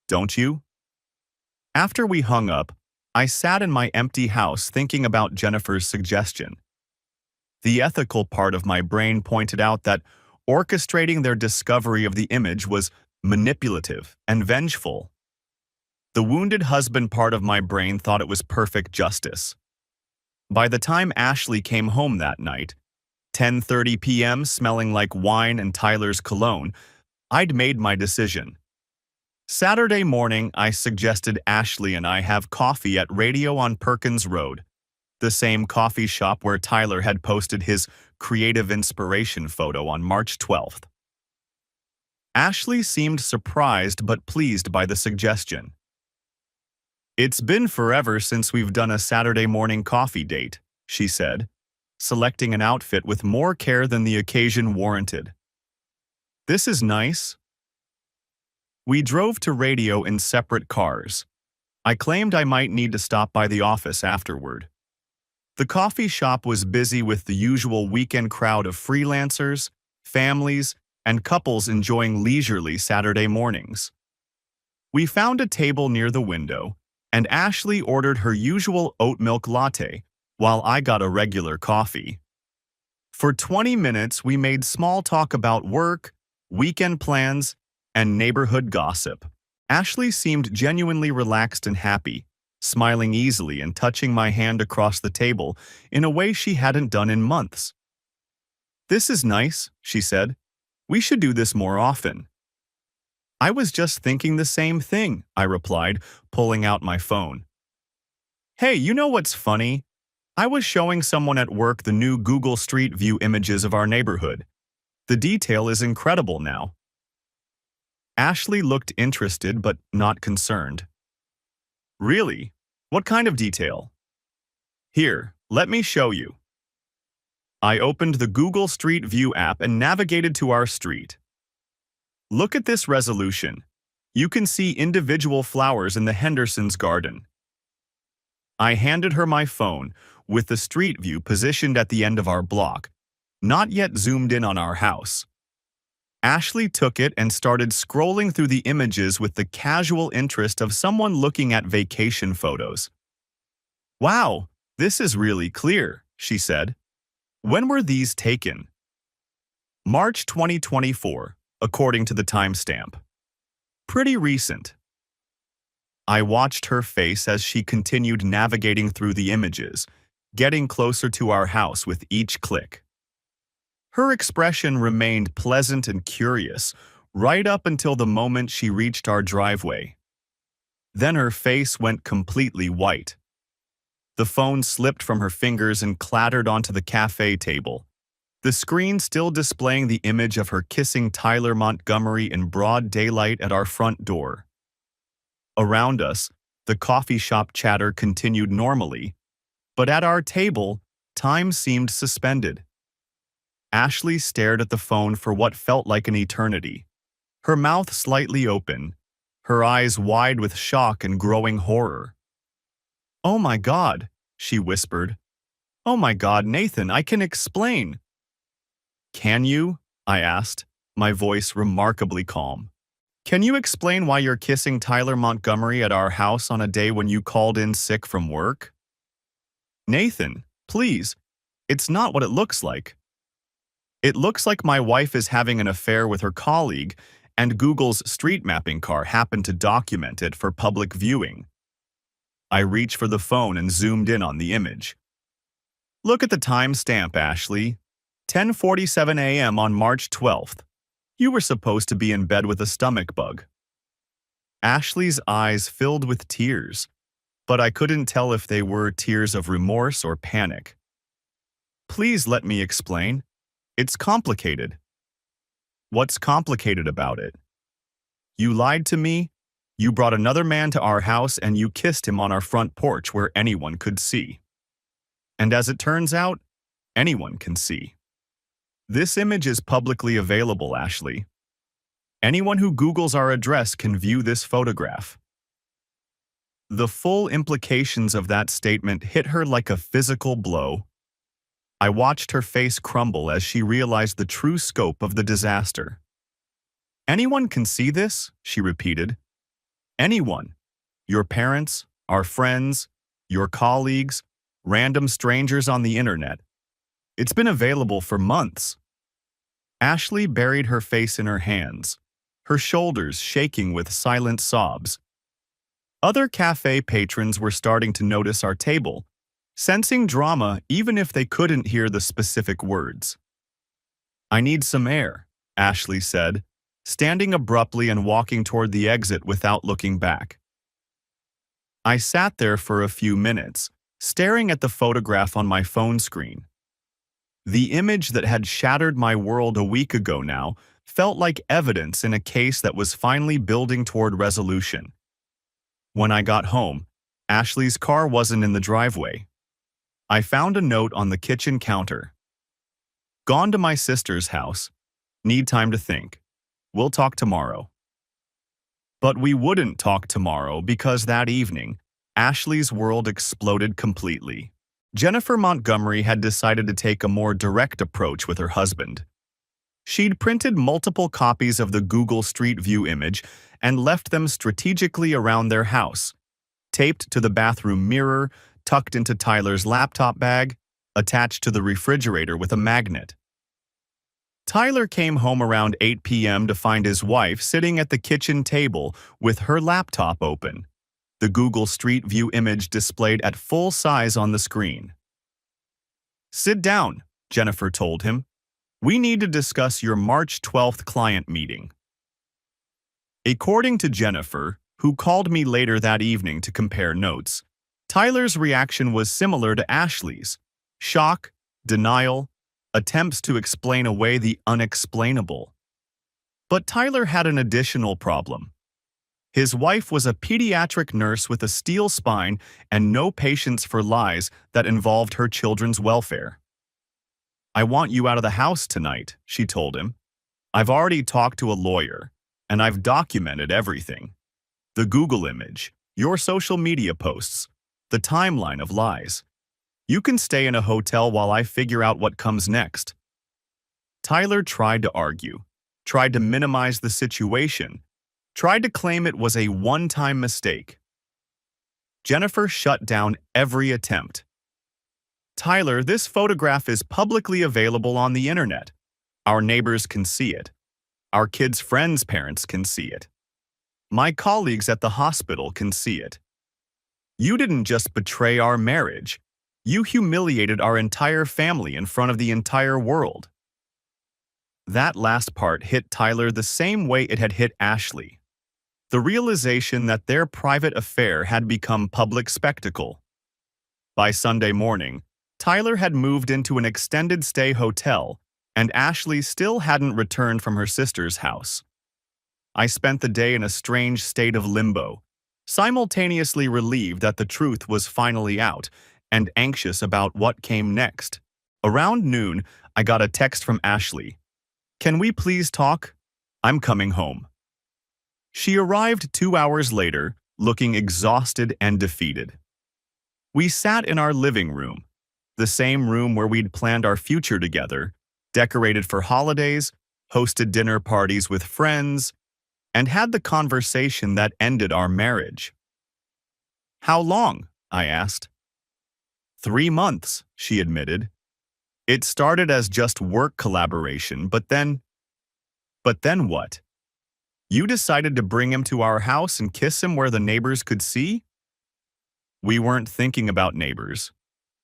Don't you? After we hung up, I sat in my empty house thinking about Jennifer's suggestion. The ethical part of my brain pointed out that orchestrating their discovery of the image was manipulative and vengeful. The wounded husband part of my brain thought it was perfect justice. By the time Ashley came home that night, 10:30 p.m., smelling like wine and Tyler's cologne, I'd made my decision. Saturday morning, I suggested Ashley and I have coffee at Radio on Perkins Road, the same coffee shop where Tyler had posted his creative inspiration photo on March 12th. Ashley seemed surprised but pleased by the suggestion. It's been forever since we've done a Saturday morning coffee date, she said, selecting an outfit with more care than the occasion warranted. This is nice. We drove to Radio in separate cars. I claimed I might need to stop by the office afterward. The coffee shop was busy with the usual weekend crowd of freelancers, families, and couples enjoying leisurely Saturday mornings. We found a table near the window, and Ashley ordered her usual oat milk latte, while I got a regular coffee. For 20 minutes, we made small talk about work, weekend plans, and neighborhood gossip. Ashley seemed genuinely relaxed and happy, smiling easily and touching my hand across the table in a way she hadn't done in months. This is nice, she said. We should do this more often. I was just thinking the same thing, I replied, pulling out my phone. Hey, you know what's funny? I was showing someone at work the new Google Street View images of our neighborhood. The detail is incredible now. Ashley looked interested but not concerned. Really? What kind of detail? Here, let me show you. I opened the Google Street View app and navigated to our street. Look at this resolution. You can see individual flowers in the Henderson's garden. I handed her my phone, with the street view positioned at the end of our block, not yet zoomed in on our house. Ashley took it and started scrolling through the images with the casual interest of someone looking at vacation photos. Wow, this is really clear, she said. When were these taken? March 2024, according to the timestamp. Pretty recent. I watched her face as she continued navigating through the images, getting closer to our house with each click. Her expression remained pleasant and curious, right up until the moment she reached our driveway. Then her face went completely white. The phone slipped from her fingers and clattered onto the cafe table, the screen still displaying the image of her kissing Tyler Montgomery in broad daylight at our front door. Around us, the coffee shop chatter continued normally, but at our table, time seemed suspended. Ashley stared at the phone for what felt like an eternity, her mouth slightly open, her eyes wide with shock and growing horror. "Oh my God," she whispered. "Oh my God, Nathan, I can explain." "Can you?" I asked, my voice remarkably calm. "Can you explain why you're kissing Tyler Montgomery at our house on a day when you called in sick from work?" "Nathan, please, it's not what it looks like. It looks like my wife is having an affair with her colleague, and Google's street mapping car happened to document it for public viewing." I reached for the phone and zoomed in on the image. "Look at the timestamp, Ashley. 10:47 a.m. on March 12th. You were supposed to be in bed with a stomach bug." Ashley's eyes filled with tears, but I couldn't tell if they were tears of remorse or panic. "Please let me explain. It's complicated." "What's complicated about it?" "You lied to me. You brought another man to our house and you kissed him on our front porch where anyone could see. And as it turns out, anyone can see. This image is publicly available, Ashley. Anyone who Googles our address can view this photograph." The full implications of that statement hit her like a physical blow. I watched her face crumble as she realized the true scope of the disaster. "Anyone can see this?" she repeated. "Anyone. Your parents, our friends, your colleagues, random strangers on the internet. It's been available for months." Ashley buried her face in her hands, her shoulders shaking with silent sobs. Other cafe patrons were starting to notice our table, sensing drama even if they couldn't hear the specific words. "I need some air," Ashley said, standing abruptly and walking toward the exit without looking back. I sat there for a few minutes, staring at the photograph on my phone screen. The image that had shattered my world a week ago now felt like evidence in a case that was finally building toward resolution. When I got home, Ashley's car wasn't in the driveway. I found a note on the kitchen counter. "Gone to my sister's house. Need time to think. We'll talk tomorrow." But we wouldn't talk tomorrow because that evening, Ashley's world exploded completely. Jennifer Montgomery had decided to take a more direct approach with her husband. She'd printed multiple copies of the Google Street View image and left them strategically around their house, taped to the bathroom mirror, tucked into Tyler's laptop bag, attached to the refrigerator with a magnet. Tyler came home around 8 p.m. to find his wife sitting at the kitchen table with her laptop open, the Google Street View image displayed at full size on the screen. "Sit down," Jennifer told him. "We need to discuss your March 12th client meeting." According to Jennifer, who called me later that evening to compare notes, Tyler's reaction was similar to Ashley's: shock, denial, attempts to explain away the unexplainable. But Tyler had an additional problem. His wife was a pediatric nurse with a steel spine and no patience for lies that involved her children's welfare. "I want you out of the house tonight," she told him. "I've already talked to a lawyer, and I've documented everything. The Google image, your social media posts, the timeline of lies. You can stay in a hotel while I figure out what comes next." Tyler tried to argue, tried to minimize the situation, tried to claim it was a one-time mistake. Jennifer shut down every attempt. "Tyler, this photograph is publicly available on the internet. Our neighbors can see it. Our kids' friends' parents can see it. My colleagues at the hospital can see it. You didn't just betray our marriage. You humiliated our entire family in front of the entire world." That last part hit Tyler the same way it had hit Ashley. The realization that their private affair had become public spectacle. By Sunday morning, Tyler had moved into an extended stay hotel, and Ashley still hadn't returned from her sister's house. I spent the day in a strange state of limbo, simultaneously relieved that the truth was finally out and anxious about what came next. Around noon, I got a text from Ashley. "Can we please talk? I'm coming home." She arrived 2 hours later, looking exhausted and defeated. We sat in our living room, the same room where we'd planned our future together, decorated for holidays, hosted dinner parties with friends, and had the conversation that ended our marriage. "How long?" I asked. 3 months, she admitted. "It started as just work collaboration, but then what? You decided to bring him to our house and kiss him where the neighbors could see?" "We weren't thinking about neighbors.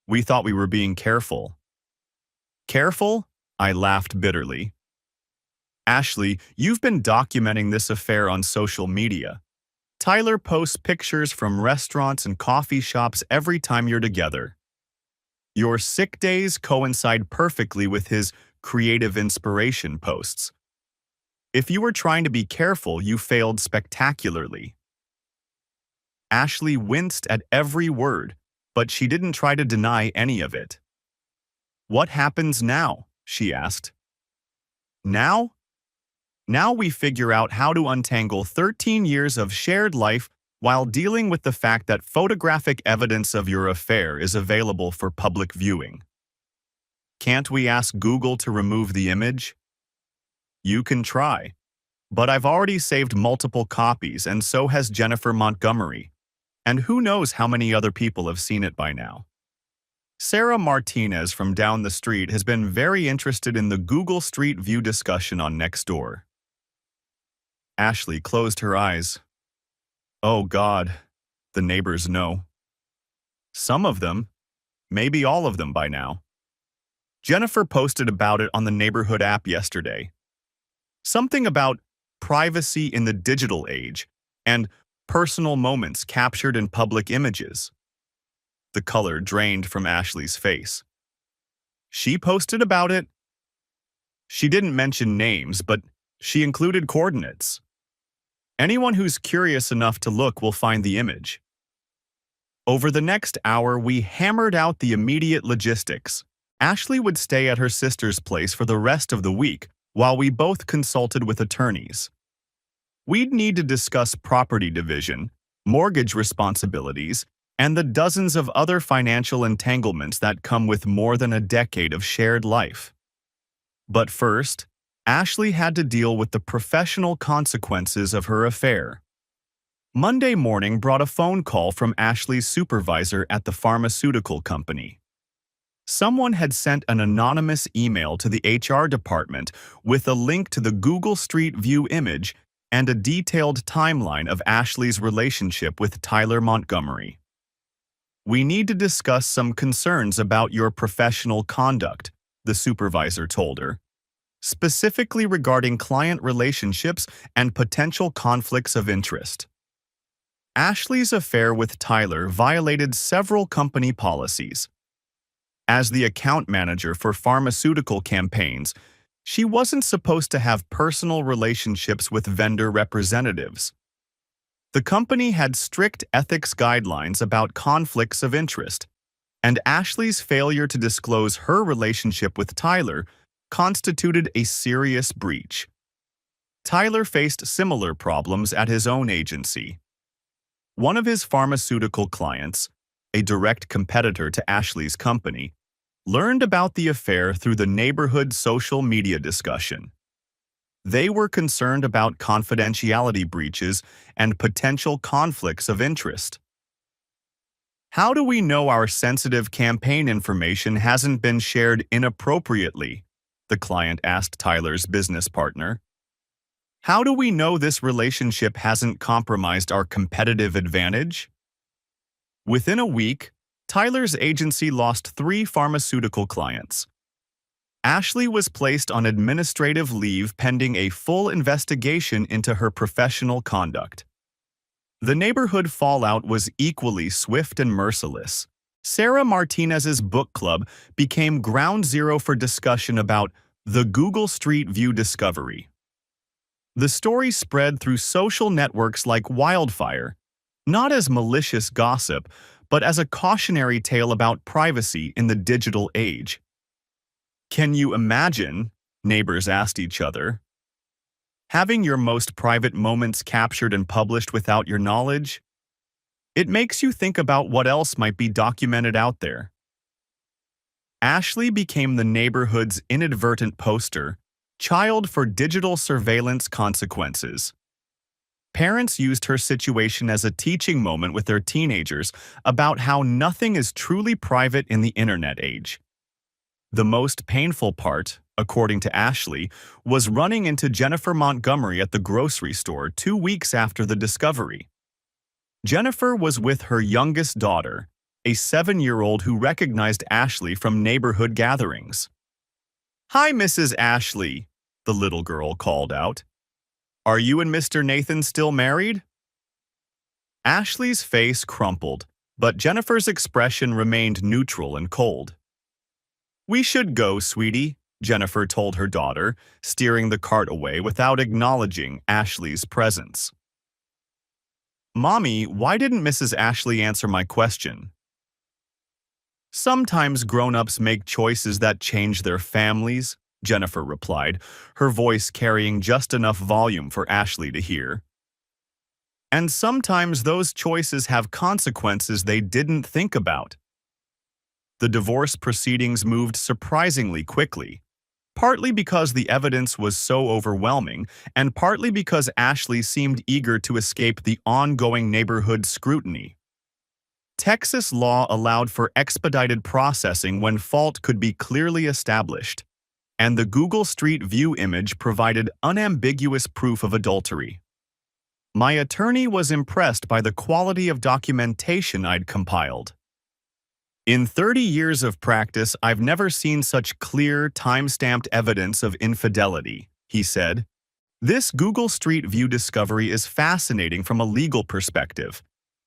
We thought we were being careful." "Careful?" I laughed bitterly. "Ashley, you've been documenting this affair on social media. Tyler posts pictures from restaurants and coffee shops every time you're together. Your sick days coincide perfectly with his creative inspiration posts. If you were trying to be careful, you failed spectacularly." Ashley winced at every word, but she didn't try to deny any of it. "What happens now?" she asked. "Now? Now we figure out how to untangle 13 years of shared life while dealing with the fact that photographic evidence of your affair is available for public viewing. Can't we ask Google to remove the image?" "You can try, but I've already saved multiple copies and so has Jennifer Montgomery, and who knows how many other people have seen it by now. Sarah Martinez from down the street has been very interested in the Google Street View discussion on Nextdoor." Ashley closed her eyes. "Oh God, the neighbors know. Some of them, maybe all of them by now. Jennifer posted about it on the neighborhood app yesterday. Something about privacy in the digital age and personal moments captured in public images." The color drained from Ashley's face. "She posted about it?" "She didn't mention names, but she included coordinates. Anyone who's curious enough to look will find the image." Over the next hour, we hammered out the immediate logistics. Ashley would stay at her sister's place for the rest of the week, while we both consulted with attorneys. We'd need to discuss property division, mortgage responsibilities, and the dozens of other financial entanglements that come with more than a decade of shared life. But first, Ashley had to deal with the professional consequences of her affair. Monday morning brought a phone call from Ashley's supervisor at the pharmaceutical company. Someone had sent an anonymous email to the HR department with a link to the Google Street View image and a detailed timeline of Ashley's relationship with Tyler Montgomery. "We need to discuss some concerns about your professional conduct," the supervisor told her, "specifically regarding client relationships and potential conflicts of interest." Ashley's affair with Tyler violated several company policies. As the account manager for pharmaceutical campaigns, she wasn't supposed to have personal relationships with vendor representatives. The company had strict ethics guidelines about conflicts of interest, and Ashley's failure to disclose her relationship with Tyler constituted a serious breach. Tyler faced similar problems at his own agency. One of his pharmaceutical clients, a direct competitor to Ashley's company, learned about the affair through the neighborhood social media discussion. They were concerned about confidentiality breaches and potential conflicts of interest. "How do we know our sensitive campaign information hasn't been shared inappropriately?" the client asked Tyler's business partner. "How do we know this relationship hasn't compromised our competitive advantage?" Within a week, Tyler's agency lost 3 pharmaceutical clients. Ashley was placed on administrative leave pending a full investigation into her professional conduct. The neighborhood fallout was equally swift and merciless. Sarah Martinez's book club became ground zero for discussion about the Google Street View discovery. The story spread through social networks like wildfire, not as malicious gossip, but as a cautionary tale about privacy in the digital age. "Can you imagine," neighbors asked each other, "having your most private moments captured and published without your knowledge?" It makes you think about what else might be documented out there. Ashley became the neighborhood's inadvertent poster child for digital surveillance consequences. Parents used her situation as a teaching moment with their teenagers about how nothing is truly private in the internet age. The most painful part, according to Ashley, was running into Jennifer Montgomery at the grocery store 2 weeks after the discovery. Jennifer was with her youngest daughter, a 7-year-old who recognized Ashley from neighborhood gatherings. "Hi, Mrs. Ashley," the little girl called out. "Are you and Mr. Nathan still married?" Ashley's face crumpled, but Jennifer's expression remained neutral and cold. "We should go, sweetie," Jennifer told her daughter, steering the cart away without acknowledging Ashley's presence. "Mommy, why didn't Mrs. Ashley answer my question?" "Sometimes grown-ups make choices that change their families," Jennifer replied, her voice carrying just enough volume for Ashley to hear. "And sometimes those choices have consequences they didn't think about." The divorce proceedings moved surprisingly quickly, partly because the evidence was so overwhelming, and partly because Ashley seemed eager to escape the ongoing neighborhood scrutiny. Texas law allowed for expedited processing when fault could be clearly established, and the Google Street View image provided unambiguous proof of adultery. My attorney was impressed by the quality of documentation I'd compiled. "In 30 years of practice, I've never seen such clear, time-stamped evidence of infidelity," he said. "This Google Street View discovery is fascinating from a legal perspective.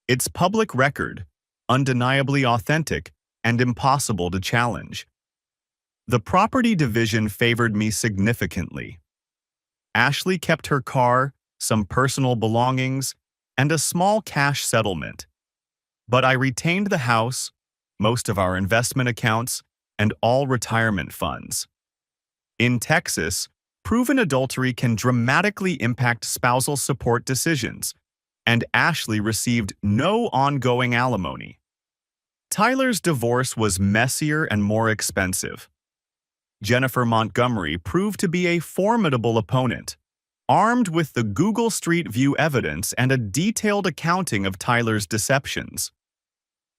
It's public record, undeniably authentic, and impossible to challenge." The property division favored me significantly. Ashley kept her car, some personal belongings, and a small cash settlement. But I retained the house, most of our investment accounts, and all retirement funds. In Texas, proven adultery can dramatically impact spousal support decisions, and Ashley received no ongoing alimony. Tyler's divorce was messier and more expensive. Jennifer Montgomery proved to be a formidable opponent, armed with the Google Street View evidence and a detailed accounting of Tyler's deceptions.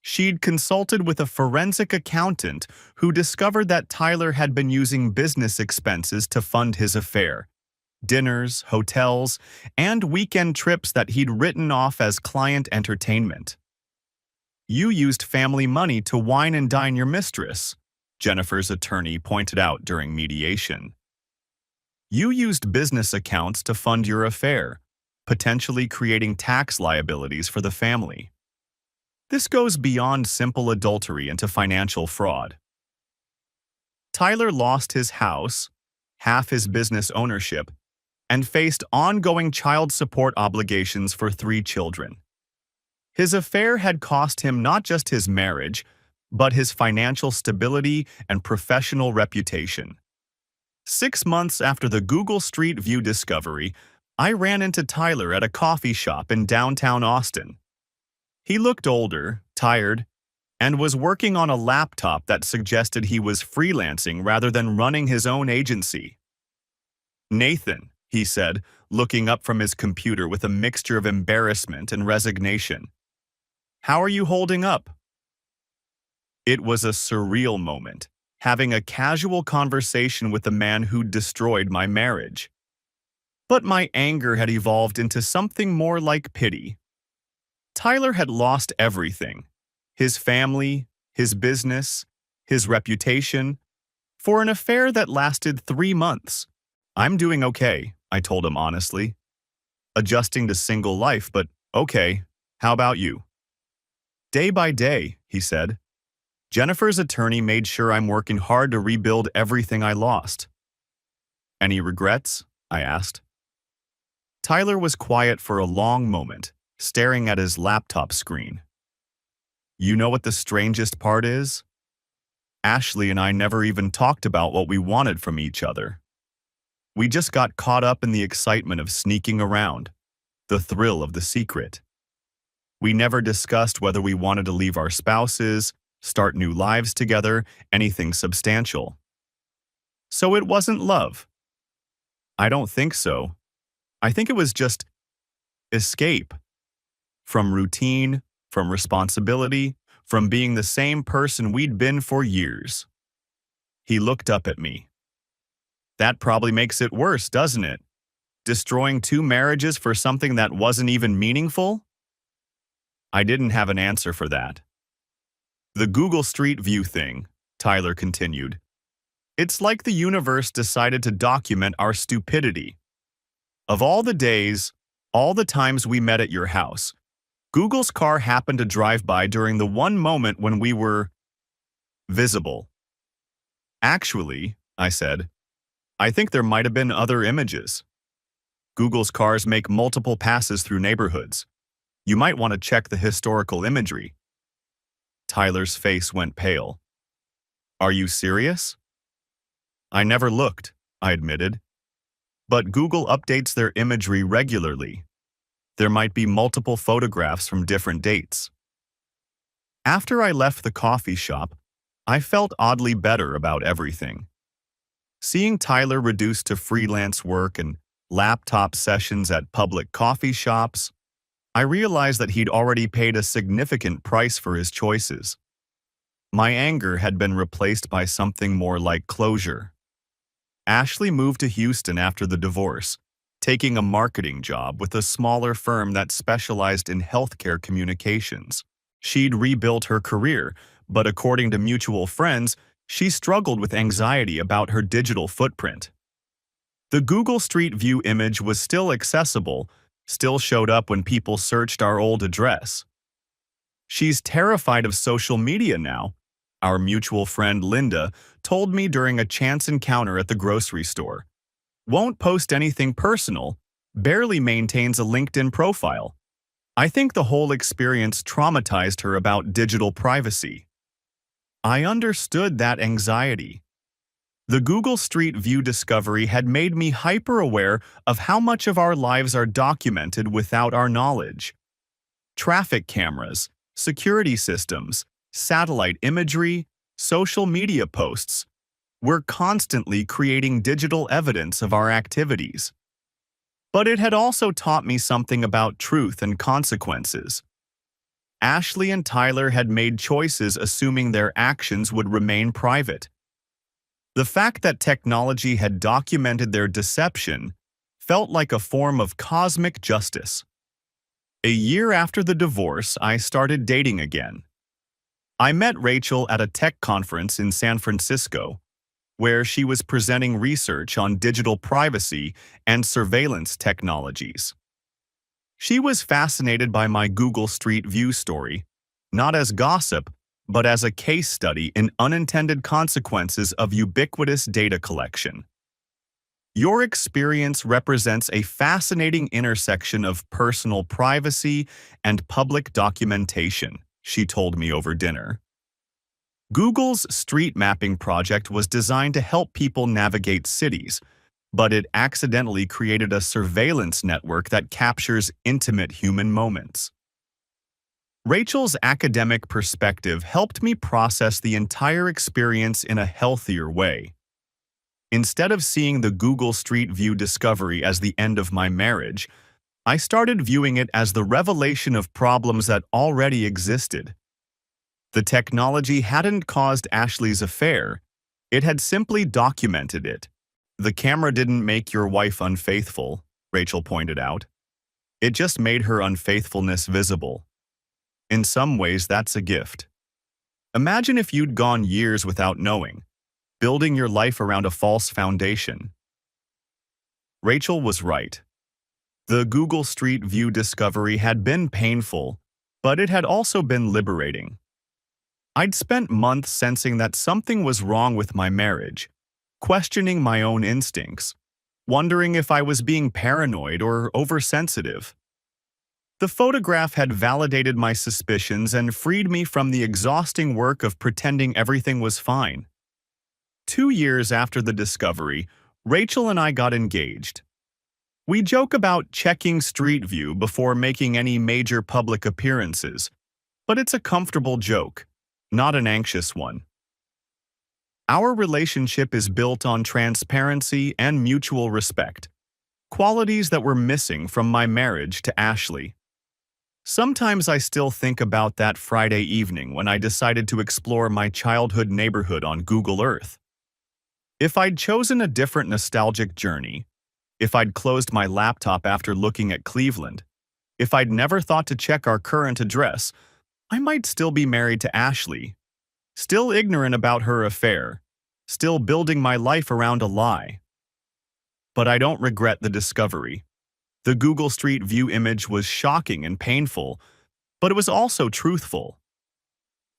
She'd consulted with a forensic accountant who discovered that Tyler had been using business expenses to fund his affair, dinners, hotels, and weekend trips that he'd written off as client entertainment. "You used family money to wine and dine your mistress," Jennifer's attorney pointed out during mediation. "You used business accounts to fund your affair, potentially creating tax liabilities for the family. This goes beyond simple adultery into financial fraud." Tyler lost his house, half his business ownership, and faced ongoing child support obligations for 3 children. His affair had cost him not just his marriage, but his financial stability and professional reputation. 6 months after the Google Street View discovery, I ran into Tyler at a coffee shop in downtown Austin. He looked older, tired, and was working on a laptop that suggested he was freelancing rather than running his own agency. "Nathan," he said, looking up from his computer with a mixture of embarrassment and resignation, "how are you holding up?" It was a surreal moment, having a casual conversation with the man who'd destroyed my marriage. But my anger had evolved into something more like pity. Tyler had lost everything: his family, his business, his reputation. For an affair that lasted 3 months. I'm doing okay, I told him honestly. Adjusting to single life, but okay. How about you? Day by day, he said. Jennifer's attorney made sure I'm working hard to rebuild everything I lost. Any regrets? I asked. Tyler was quiet for a long moment, staring at his laptop screen. You know what the strangest part is? Ashley and I never even talked about what we wanted from each other. We just got caught up in the excitement of sneaking around, the thrill of the secret. We never discussed whether we wanted to leave our spouses, start new lives together, anything substantial. So it wasn't love. I don't think so. I think it was just escape. From routine, from responsibility, from being the same person we'd been for years. He looked up at me. That probably makes it worse, doesn't it? Destroying 2 marriages for something that wasn't even meaningful? I didn't have an answer for that. The Google Street View thing, Tyler continued. It's like the universe decided to document our stupidity. Of all the days, all the times we met at your house, Google's car happened to drive by during the one moment when we were visible. Actually, I said, I think there might have been other images. Google's cars make multiple passes through neighborhoods. You might want to check the historical imagery. Tyler's face went pale. Are you serious? I never looked, I admitted. But Google updates their imagery regularly. There might be multiple photographs from different dates. After I left the coffee shop, I felt oddly better about everything. Seeing Tyler reduced to freelance work and laptop sessions at public coffee shops, I realized that he'd already paid a significant price for his choices. My anger had been replaced by something more like closure. Ashley moved to Houston after the divorce, taking a marketing job with a smaller firm that specialized in healthcare communications. She'd rebuilt her career, but according to mutual friends, she struggled with anxiety about her digital footprint. The Google Street View image was still accessible, still showed up when people searched our old address. She's terrified of social media now, our mutual friend Linda told me during a chance encounter at the grocery store. Won't post anything personal, barely maintains a LinkedIn profile. I think the whole experience traumatized her about digital privacy. I understood that anxiety. The Google Street View discovery had made me hyper-aware of how much of our lives are documented without our knowledge. Traffic cameras, security systems, satellite imagery, social media posts. We're constantly creating digital evidence of our activities. But it had also taught me something about truth and consequences. Ashley and Tyler had made choices assuming their actions would remain private. The fact that technology had documented their deception felt like a form of cosmic justice. A year after the divorce, I started dating again. I met Rachel at a tech conference in San Francisco, where she was presenting research on digital privacy and surveillance technologies. She was fascinated by my Google Street View story, not as gossip, but as a case study in unintended consequences of ubiquitous data collection. Your experience represents a fascinating intersection of personal privacy and public documentation, she told me over dinner. Google's street mapping project was designed to help people navigate cities, but it accidentally created a surveillance network that captures intimate human moments. Rachel's academic perspective helped me process the entire experience in a healthier way. Instead of seeing the Google Street View discovery as the end of my marriage, I started viewing it as the revelation of problems that already existed. The technology hadn't caused Ashley's affair, it had simply documented it. The camera didn't make your wife unfaithful, Rachel pointed out. It just made her unfaithfulness visible. In some ways, that's a gift. Imagine if you'd gone years without knowing. building your life around a false foundation. Rachel was right. The Google Street View discovery had been painful, but it had also been liberating. I'd spent months sensing that something was wrong with my marriage, questioning my own instincts, wondering if I was being paranoid or oversensitive. The photograph had validated my suspicions and freed me from the exhausting work of pretending everything was fine. 2 years after the discovery, Rachel and I got engaged. We joke about checking Street View before making any major public appearances, but it's a comfortable joke, not an anxious one. Our relationship is built on transparency and mutual respect, qualities that were missing from my marriage to Ashley. Sometimes I still think about that Friday evening when I decided to explore my childhood neighborhood on Google Earth. If I'd chosen a different nostalgic journey, if I'd closed my laptop after looking at Cleveland, if I'd never thought to check our current address, I might still be married to Ashley, still ignorant about her affair, still building my life around a lie. But I don't regret the discovery. The Google Street View image was shocking and painful, but it was also truthful.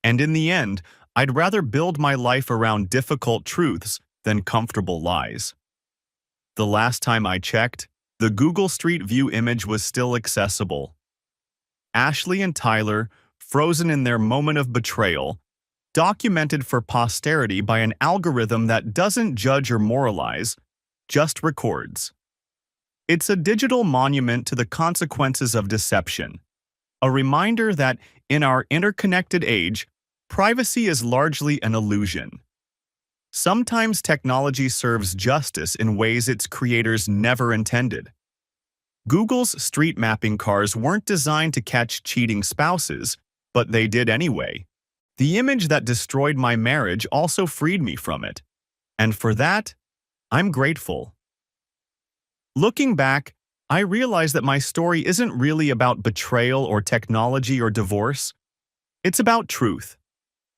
And in the end, I'd rather build my life around difficult truths than comfortable lies. The last time I checked, the Google Street View image was still accessible. Ashley and Tyler, frozen in their moment of betrayal, documented for posterity by an algorithm that doesn't judge or moralize, just records. It's a digital monument to the consequences of deception, a reminder that in our interconnected age, privacy is largely an illusion. Sometimes technology serves justice in ways its creators never intended. Google's street mapping cars weren't designed to catch cheating spouses, but they did anyway. The image that destroyed my marriage also freed me from it, and for that, I'm grateful. Looking back, I realize that my story isn't really about betrayal or technology or divorce. It's about truth,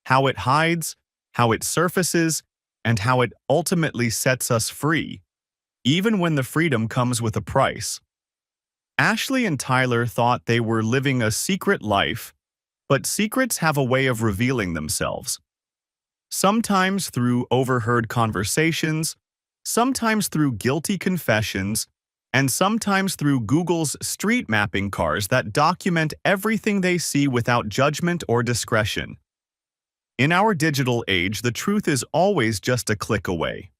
how it hides, how it surfaces, and how it ultimately sets us free, even when the freedom comes with a price. Ashley and Tyler thought they were living a secret life, but secrets have a way of revealing themselves. Sometimes through overheard conversations, sometimes through guilty confessions, and sometimes through Google's street mapping cars that document everything they see without judgment or discretion. In our digital age, the truth is always just a click away.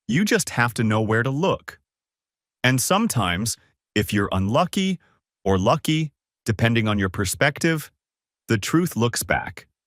You just have to know where to look. And sometimes, if you're unlucky or lucky, depending on your perspective, the truth looks back.